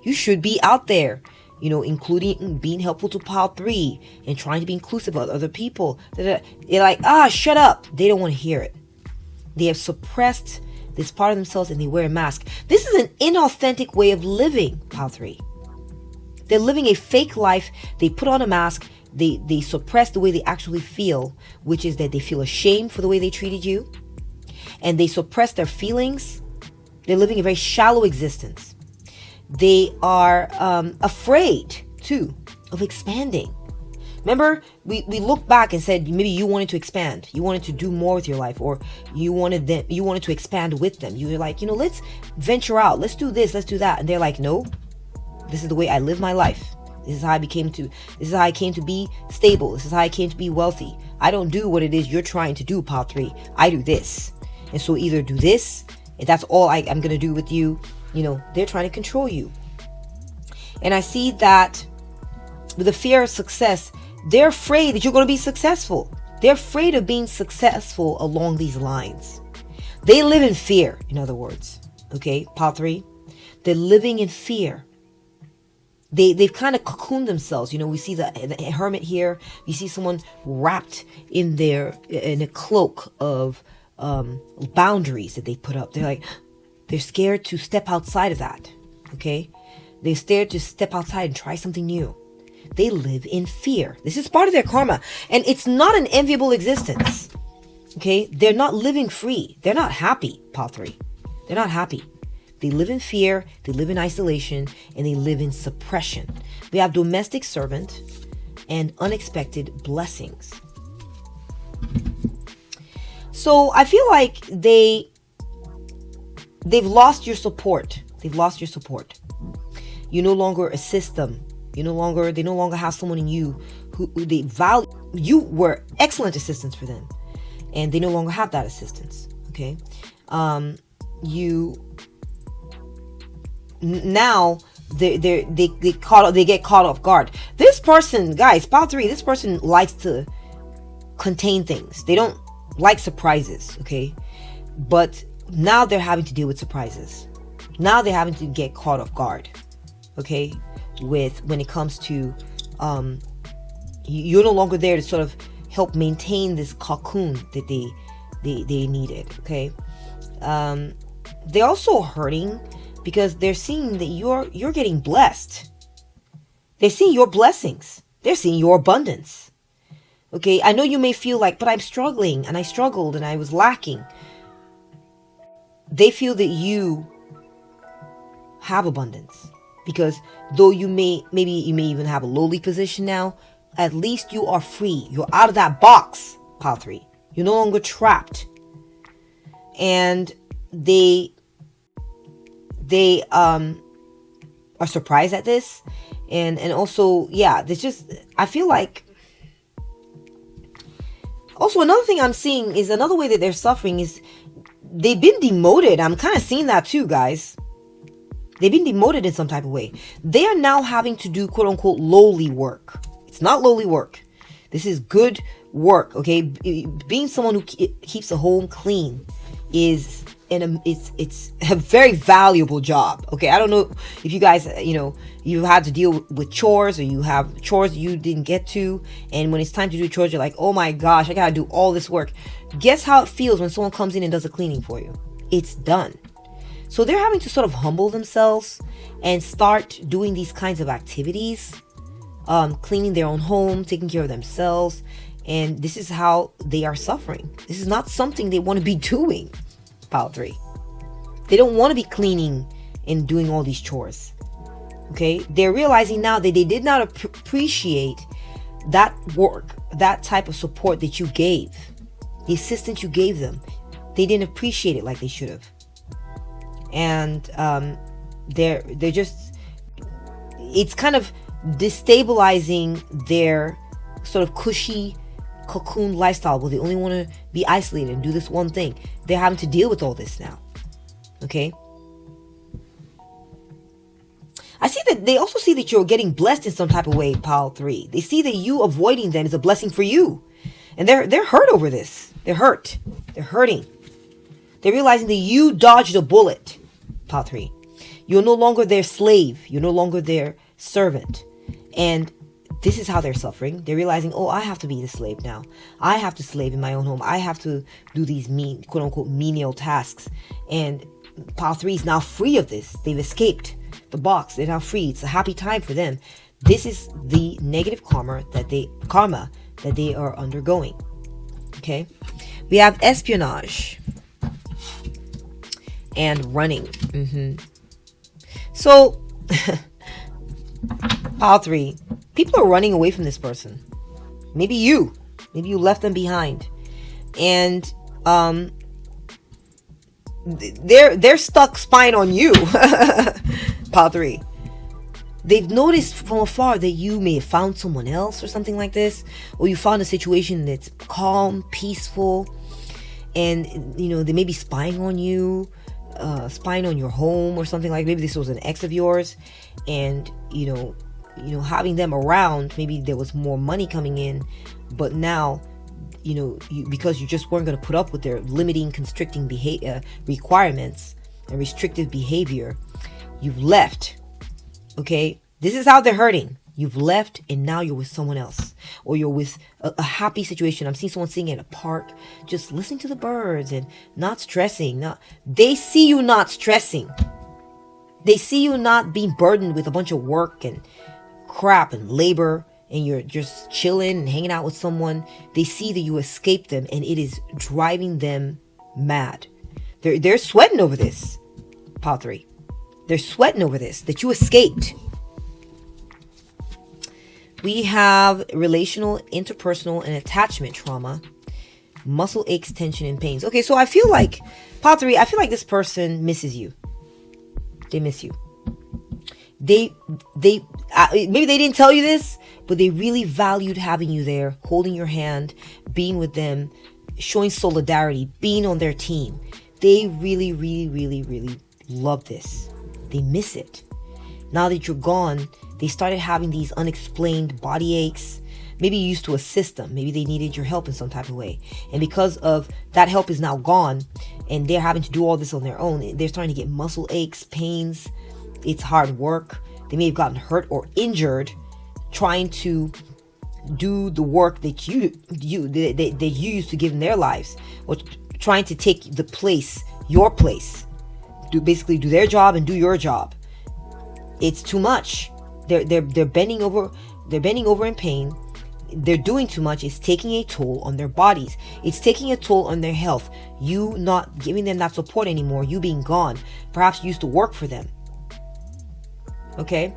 Speaker 1: You should be out there, including being helpful to pile 3 and trying to be inclusive of other people. They're like, shut up. They don't want to hear it. They have suppressed this part of themselves and they wear a mask. This is an inauthentic way of living, pile 3. They're living a fake life. They put on a mask. They suppress the way they actually feel, which is that they feel ashamed for the way they treated you. And they suppress their feelings. They're living a very shallow existence. They are afraid, too, of expanding. Remember, we looked back and said maybe you wanted to expand. You wanted to do more with your life, or you wanted to expand with them. You were like, let's venture out. Let's do this. Let's do that. And they're like, no, this is the way I live my life. This is how I came to be stable. This is how I came to be wealthy. I don't do what it is you're trying to do, pile 3. I do this. And so either do this, and that's all I'm going to do with you. They're trying to control you. And I see that with the fear of success, they're afraid that you're going to be successful. They're afraid of being successful along these lines. They live in fear, in other words. Okay, pile 3. They're living in fear. They've kind of cocooned themselves. We see the hermit here. You see someone wrapped in a cloak of boundaries that they put up. They're scared to step outside of that. Okay, they're scared to step outside and try something new. They live in fear. This is part of their karma, and it's not an enviable existence. Okay, they're not living free. They're not happy, pile 3. They're not happy. They live in fear, they live in isolation, and they live in suppression. We have domestic servant and unexpected blessings. So I feel like they've lost your support. They've lost your support. You no longer assist them. They no longer have someone in you who they value. You were excellent assistance for them, and they no longer have that assistance. Okay, now they get caught off guard. This person, guys, pile 3, this person likes to contain things. They don't like surprises, okay? But now they're having to deal with surprises. Now they're having to get caught off guard, okay? When it comes to you're no longer there to sort of help maintain this cocoon that they needed, okay? They're also hurting because they're seeing that you're getting blessed. They're seeing your blessings. They're seeing your abundance. Okay, I know you may feel like, but I'm struggling, and I struggled, and I was lacking. They feel that you have abundance. Because though you may even have a lowly position now, at least you are free. You're out of that box, pile 3. You're no longer trapped. And they are surprised at this, and also, yeah, there's just, I feel like, also another thing I'm seeing is another way that they're suffering is they've been demoted. I'm kind of seeing that too, guys. They've been demoted in some type of way. They are now having to do quote unquote lowly work. It's not lowly work. This is good work. Okay, being someone who keeps a home clean is it's a very valuable job. Okay, I don't know if you guys you've had to deal with chores, or you have chores you didn't get to, and when it's time to do chores you're like, oh my gosh, I gotta do all this work. Guess how it feels when someone comes in and does the cleaning for you? It's done. So they're having to sort of humble themselves and start doing these kinds of activities, cleaning their own home, taking care of themselves. And this is how they are suffering. This is not something they want to be doing, pile 3. They don't want to be cleaning and doing all these chores. Okay? They're realizing now that they did not appreciate that work, that type of support that you gave, the assistance you gave them. They didn't appreciate it like they should have. And they're just, it's kind of destabilizing their sort of cushy cocoon lifestyle where they only want to be isolated and do this one thing. They're having to deal with all this now. Okay, I see that they also see that you're getting blessed in some type of way, pile 3. They see that you avoiding them is a blessing for you. And they're hurt over this. They're hurt. They're hurting. They're realizing that you dodged a bullet. Pile 3. You're no longer their slave. You're no longer their servant. And this is how they're suffering. They're realizing, oh, I have to be the slave now. I have to slave in my own home. I have to do these quote unquote, menial tasks. And Pile 3 is now free of this. They've escaped the box. They're now free. It's a happy time for them. This is the negative karma that they are undergoing. Okay. We have espionage and running. So, Pile 3, people are running away from this person. Maybe you left them behind, and they're stuck spying on you. Pile 3. They've noticed from afar that you may have found someone else or something like this, or you found a situation that's calm, peaceful, and they may be spying on you, spying on your home or something. Like maybe this was an ex of yours, and having them around, maybe there was more money coming in, but now because you just weren't going to put up with their limiting, constricting requirements and restrictive behavior, you've left. Okay, this is how they're hurting. You've left, and now you're with someone else, or you're with a happy situation. I'm seeing someone sitting at a park, just listening to the birds and not stressing. They see you not stressing. They see you not being burdened with a bunch of work and crap and labor, and you're just chilling and hanging out with someone. They see that you escaped them, and it is driving them mad. They're sweating over this. Pile 3. They're sweating over this, that you escaped. We have relational, interpersonal, and attachment trauma. Muscle aches, tension, and pains. Okay, so I feel like, Pile 3, I feel like this person misses you. They miss you. Maybe they didn't tell you this, but they really valued having you there, holding your hand, being with them, showing solidarity, being on their team. They really, really, really, really love this. They miss it. Now that you're gone, they started having these unexplained body aches. Maybe you used to assist them. Maybe they needed your help in some type of way. And because of that help is now gone, and they're having to do all this on their own, they're starting to get muscle aches, pains. It's hard work. They may have gotten hurt or injured trying to do the work that you used to give in their lives, or trying to take your place. Basically do their job and do your job. It's too much. They're bending over. They're bending over in pain. They're doing too much. It's taking a toll on their bodies. It's taking a toll on their health. You not giving them that support anymore. You being gone. Perhaps you used to work for them. Okay?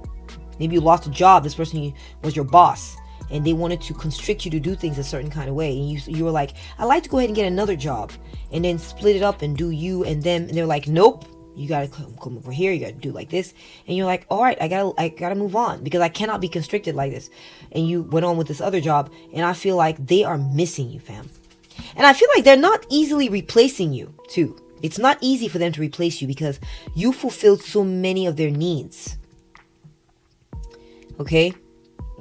Speaker 1: Maybe you lost a job. This person was your boss, and they wanted to constrict you to do things a certain kind of way. And you were like, I'd like to go ahead and get another job, and then split it up and do you and them. And they're like, nope. You gotta come over here. You gotta do like this, and you're like, all right, I gotta move on because I cannot be constricted like this. And you went on with this other job, and I feel like they are missing you, fam. And I feel like they're not easily replacing you too. It's not easy for them to replace you because you fulfilled so many of their needs. Okay,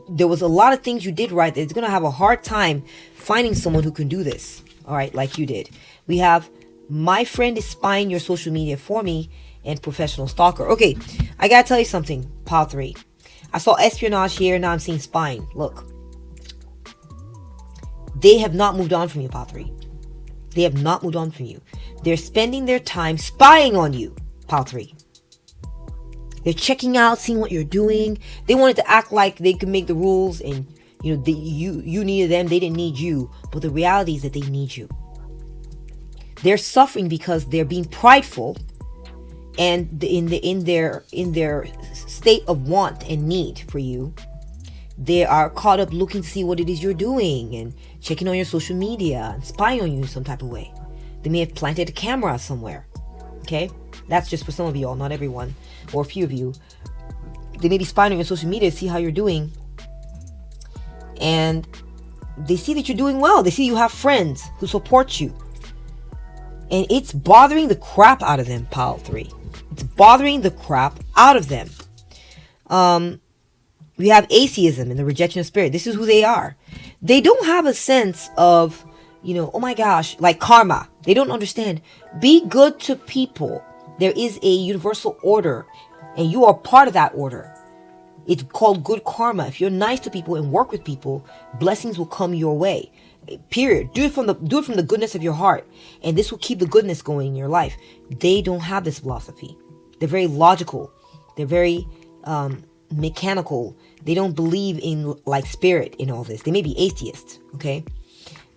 Speaker 1: there was a lot of things you did right. It's gonna have a hard time finding someone who can do this. All right, like you did. We have. My friend is spying your social media for me, and professional stalker. Okay, I gotta tell you something, Pile 3. I saw espionage here, now I'm seeing spying. Look. They have not moved on from you, Pile 3. They have not moved on from you. They're spending their time spying on you, Pile 3. They're checking out, seeing what you're doing. They wanted to act like they could make the rules, and you needed them, they didn't need you. But the reality is that they need you. They're suffering because they're being prideful, and in their state of want and need for you, they are caught up looking to see what it is you're doing and checking on your social media and spying on you in some type of way. They may have planted a camera somewhere. Okay, that's just for some of you all, not everyone, or a few of you. They may be spying on your social media to see how you're doing, and they see that you're doing well. They see you have friends who support you. And it's bothering the crap out of them, Pile 3. It's bothering the crap out of them. We have atheism and the rejection of spirit. This is who they are. They don't have a sense of, oh my gosh, like karma. They don't understand. Be good to people. There is a universal order, and you are part of that order. It's called good karma. If you're nice to people and work with people, blessings will come your way. Period. Do it from the goodness of your heart, and this will keep the goodness going in your life. They don't have this philosophy. They're very logical. They're very mechanical. They don't believe in like spirit in all this. They may be atheists, okay?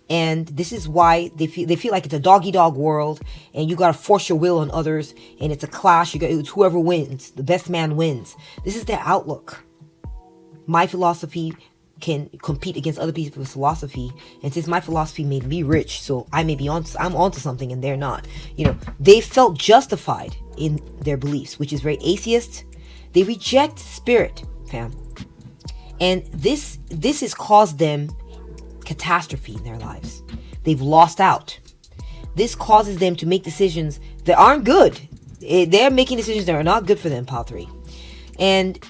Speaker 1: And this is why they feel like it's a dog-eat-dog world, and you gotta force your will on others, and it's a clash. It's whoever wins, the best man wins. This is their outlook. My philosophy can compete against other people's philosophy, and since my philosophy made me rich, so I'm onto something and they're not. They felt justified in their beliefs, which is very atheist. They reject spirit, fam, and this has caused them catastrophe in their lives. They've lost out. This causes them to make decisions that aren't good. They're making decisions that are not good for them, Pile 3. And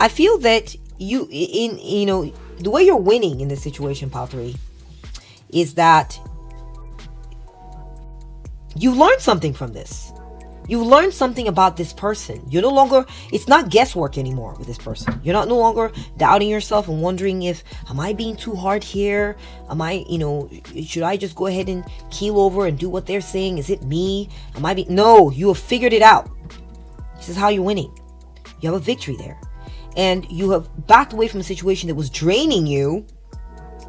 Speaker 1: I feel that the way you're winning in this situation, Pile 3, is that you learned something from this. You learned something about this person. It's not guesswork anymore with this person. You're no longer doubting yourself and wondering am I being too hard here? Should I just go ahead and keel over and do what they're saying? Is it me? No, you have figured it out. This is how you're winning. You have a victory there. And you have backed away from a situation that was draining you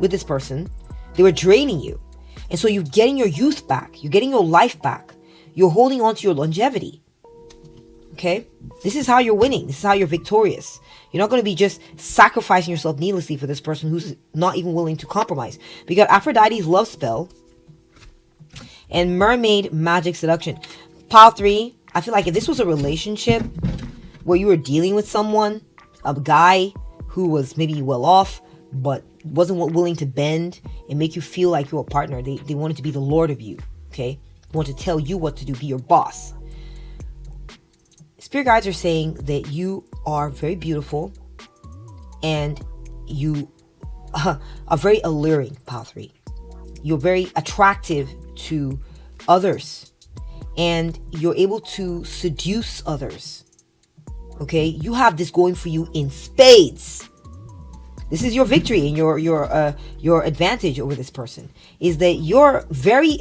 Speaker 1: with this person. They were draining you. And so you're getting your youth back. You're getting your life back. You're holding on to your longevity. Okay? This is how you're winning. This is how you're victorious. You're not going to be just sacrificing yourself needlessly for this person who's not even willing to compromise. We got Aphrodite's love spell and mermaid magic seduction. Pile 3, I feel like if this was a relationship where you were dealing with someone, a guy who was maybe well off, but wasn't willing to bend and make you feel like you're a partner. They wanted to be the lord of you. Okay? Want to tell you what to do, be your boss. Spirit guides are saying that you are very beautiful and you are very alluring, Pile 3. You're very attractive to others and you're able to seduce others. Okay? You have this going for you in spades. This is your victory and your advantage over this person is that you're very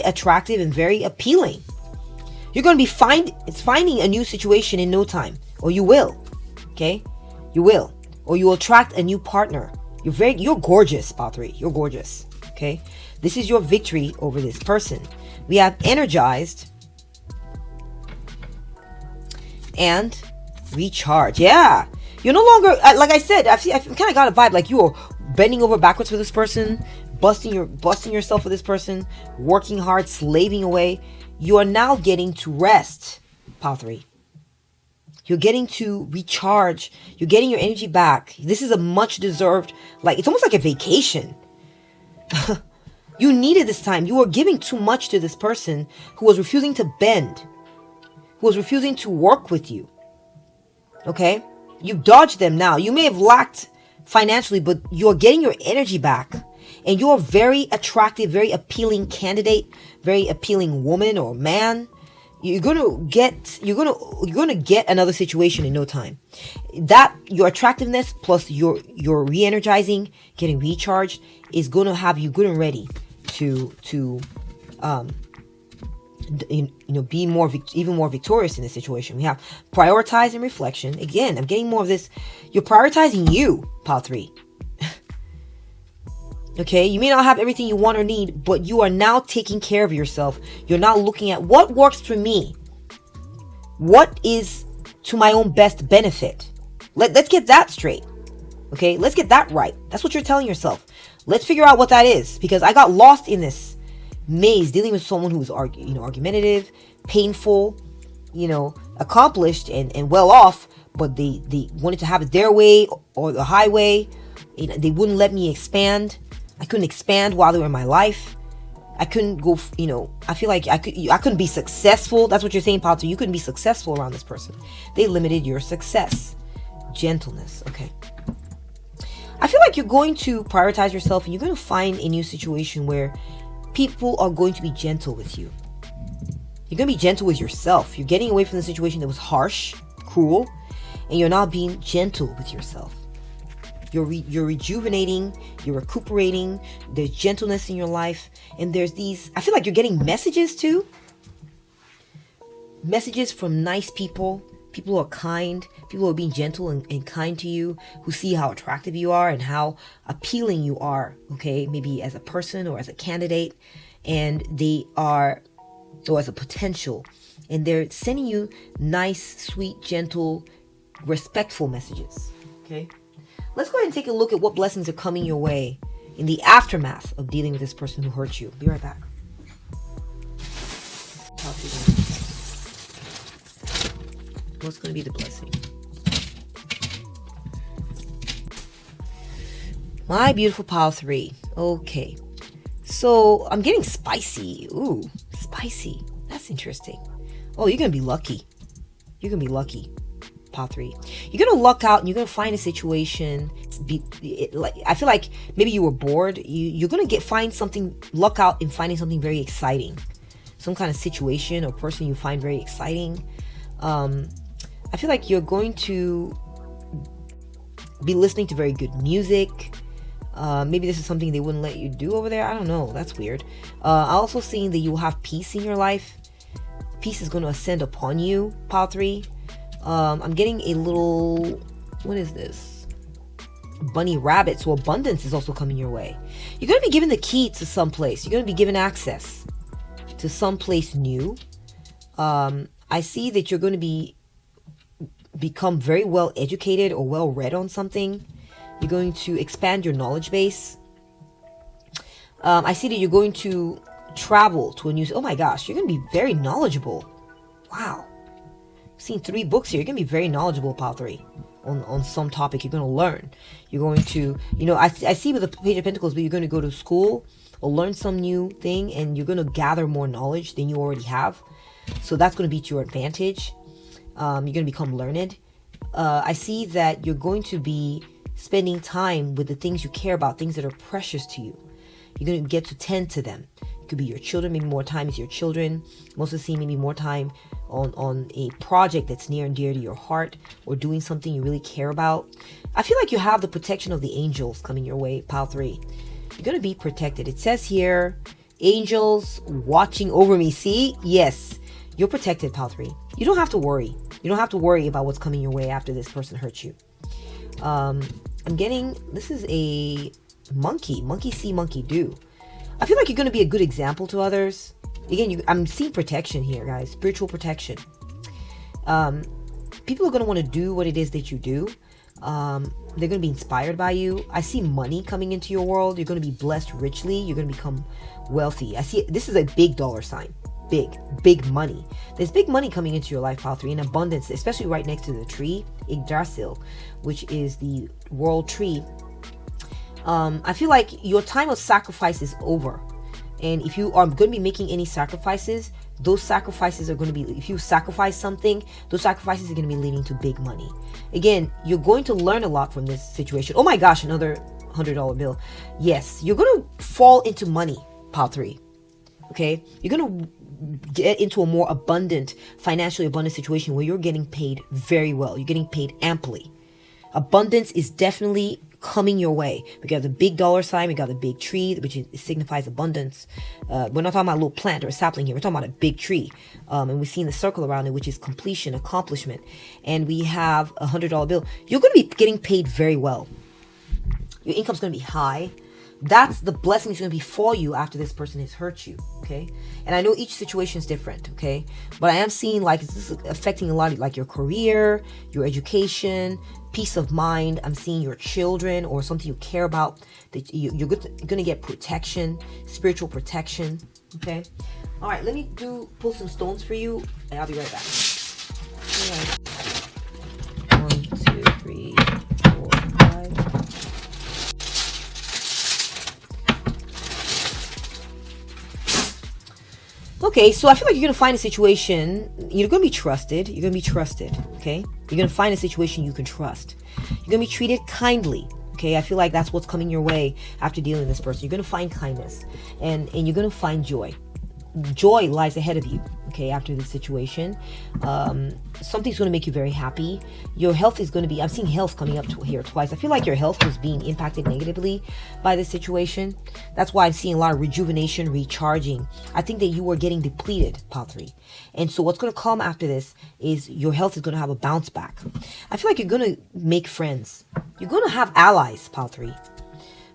Speaker 1: attractive and very appealing. You're going to be finding a new situation in no time, or you will. Okay, you will, or you will attract a new partner. You're gorgeous, Pile 3. You're gorgeous. Okay, this is your victory over this person. We have energized and recharge. Yeah. You're no longer, like I said, I've kind of got a vibe like you are bending over backwards for this person, busting yourself for this person, working hard, slaving away. You are now getting to rest, Pile 3. You're getting to recharge. You're getting your energy back. This is a much deserved, it's almost like a vacation. You needed this time. You were giving too much to this person who was refusing to bend, who was refusing to work with you. Okay? You dodged them now. You may have lacked financially, but you're getting your energy back. And you're a very attractive, very appealing candidate, very appealing woman or man. You're gonna get another situation in no time. That your attractiveness plus your re-energizing, getting recharged is gonna have you good and ready to be even more victorious in this situation. We have prioritize and reflection. Again, I'm getting more of this. You're prioritizing you, Pile 3. Okay, you may not have everything you want or need, but you are now taking care of yourself. You're now looking at what works for me. What is to my own best benefit? Let's get that straight. Okay, let's get that right. That's what you're telling yourself. Let's figure out what that is, because I got lost in this maze dealing with someone who's argumentative, painful, accomplished and well off, but they wanted to have it their way or the highway. They wouldn't let me expand. I couldn't expand while they were in my life. I couldn't go, I feel like I couldn't be successful. That's what you're saying, Pile 2. You couldn't be successful around this person. They limited your success. Gentleness. Okay. I feel like you're going to prioritize yourself, and you're going to find a new situation where people are going to be gentle with you. You're going to be gentle with yourself. You're getting away from the situation that was harsh, cruel, and you're now being gentle with yourself. You're rejuvenating, you're recuperating, there's gentleness in your life, and there's these, I feel like you're getting messages too. Messages from nice people, people who are kind, people who are being gentle and kind to you, who see how attractive you are and how appealing you are, okay? Maybe as a person or as a candidate, and they are, or as a potential, and they're sending you nice, sweet, gentle, respectful messages, okay? Let's go ahead and take a look at what blessings are coming your way in the aftermath of dealing with this person who hurt you. Be right back. What's going to be the blessing? My beautiful pile 3. Okay. So I'm getting spicy. Ooh, spicy. That's interesting. Oh, you're going to be lucky. You're going to be lucky. Pile 3. You're going to luck out and you're going to find a situation. I feel like maybe you were bored. You're going to find something, luck out in finding something very exciting. Some kind of situation or person you find very exciting. I feel like you're going to be listening to very good music. Maybe this is something they wouldn't let you do over there. I don't know. That's weird. I'm also seeing that you will have peace in your life. Peace is going to ascend upon you, pile 3. I'm getting a little, what is this? Bunny rabbit. So abundance is also coming your way. You're going to be given the key to some place. You're going to be given access to some place new. I see that you're going to become very well educated or well read on something. You're going to expand your knowledge base. I see that you're going to travel to a new, oh my gosh, you're going to be very knowledgeable. Wow. I've seen 3 books here. You're going to be very knowledgeable, pile 3, on some topic. You're going to learn. You're going to, I see with the Page of Pentacles, but you're going to go to school or learn some new thing, and you're going to gather more knowledge than you already have. So that's going to be to your advantage. You're going to become learned. I see that you're going to be spending time with the things you care about, things that are precious to you. You're going to get to tend to them. It could be your children, maybe more time with your children. I'm also seeing maybe more time on a project that's near and dear to your heart, or doing something you really care about. I feel like you have the protection of the angels coming your way, pile 3. You're going to be protected. It says here, angels watching over me. See? Yes. You're protected, pile 3. You don't have to worry. You don't have to worry about what's coming your way after this person hurts you. I'm getting, this is a monkey. Monkey see, monkey do. I feel like you're going to be a good example to others. Again, I'm seeing protection here, guys. Spiritual protection. People are going to want to do what it is that you do. They're going to be inspired by you. I see money coming into your world. You're going to be blessed richly. You're going to become wealthy. I see, this is a big dollar sign. Big money. There's big money coming into your life, pile 3, in abundance, especially right next to the tree, Yggdrasil, which is the world tree. I feel like your time of sacrifice is over. And if you are going to be making any sacrifices, those sacrifices are going to be, if you sacrifice something, those sacrifices are going to be leading to big money. Again, you're going to learn a lot from this situation. Oh my gosh, another $100 bill. Yes, you're going to fall into money, pile 3. Okay? You're going to get into a more abundant, financially abundant situation where you're getting paid very well. You're getting paid amply. Abundance is definitely coming your way. We got the big dollar sign. We got the big tree, which signifies abundance. We're not talking about a little plant or a sapling here. We're talking about a big tree. And we've seen the circle around it, which is completion, accomplishment. And we have a $100 bill. You're going to be getting paid very well. Your income's going to be high. That's the blessing that's going to befall you after this person has hurt you, okay? And I know each situation is different, okay? But I am seeing like this is affecting a lot of like your career, your education, peace of mind. I'm seeing your children or something you care about. That you're going to get protection, spiritual protection, okay? All right, let me pull some stones for you, and I'll be right back. All right. 1, 2, 3, 4, 5. Okay, so I feel like you're going to find a situation, you're going to be trusted. You're going to be trusted, okay? You're going to find a situation you can trust. You're going to be treated kindly. Okay, I feel like that's what's coming your way after dealing with this person. You're going to find kindness, and you're going to find joy. Joy lies ahead of you, okay, after this situation. Something's going to make you very happy. Your health is going to be, I'm seeing health coming up here twice. I feel like your health was being impacted negatively by this situation. That's why I'm seeing a lot of rejuvenation, recharging. I think that you were getting depleted, Pile 3. And so what's going to come after this is your health is going to have a bounce back. I feel like you're going to make friends. You're going to have allies, Pile 3.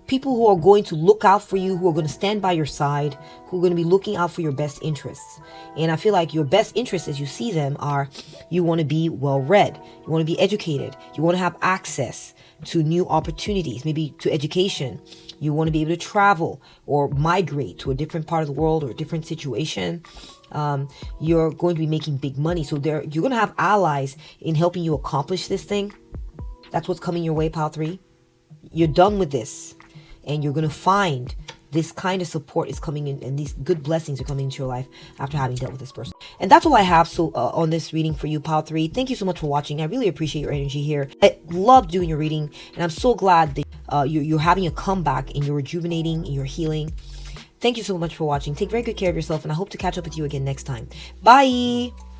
Speaker 1: People who are going to look out for you, who are going to stand by your side, who are going to be looking out for your best interests. And I feel like your best interests as you see them are, you want to be well-read, you want to be educated, you want to have access to new opportunities, maybe to education. You want to be able to travel or migrate to a different part of the world or a different situation. You're going to be making big money. So you're going to have allies in helping you accomplish this thing. That's what's coming your way, Pile 3. You're done with this. And you're going to find this kind of support is coming in, and these good blessings are coming into your life after having dealt with this person. And that's all I have on this reading for you, Pile 3. Thank you so much for watching. I really appreciate your energy here. I love doing your reading, and I'm so glad that you're having a comeback and you're rejuvenating and you're healing. Thank you so much for watching. Take very good care of yourself, and I hope to catch up with you again next time. Bye!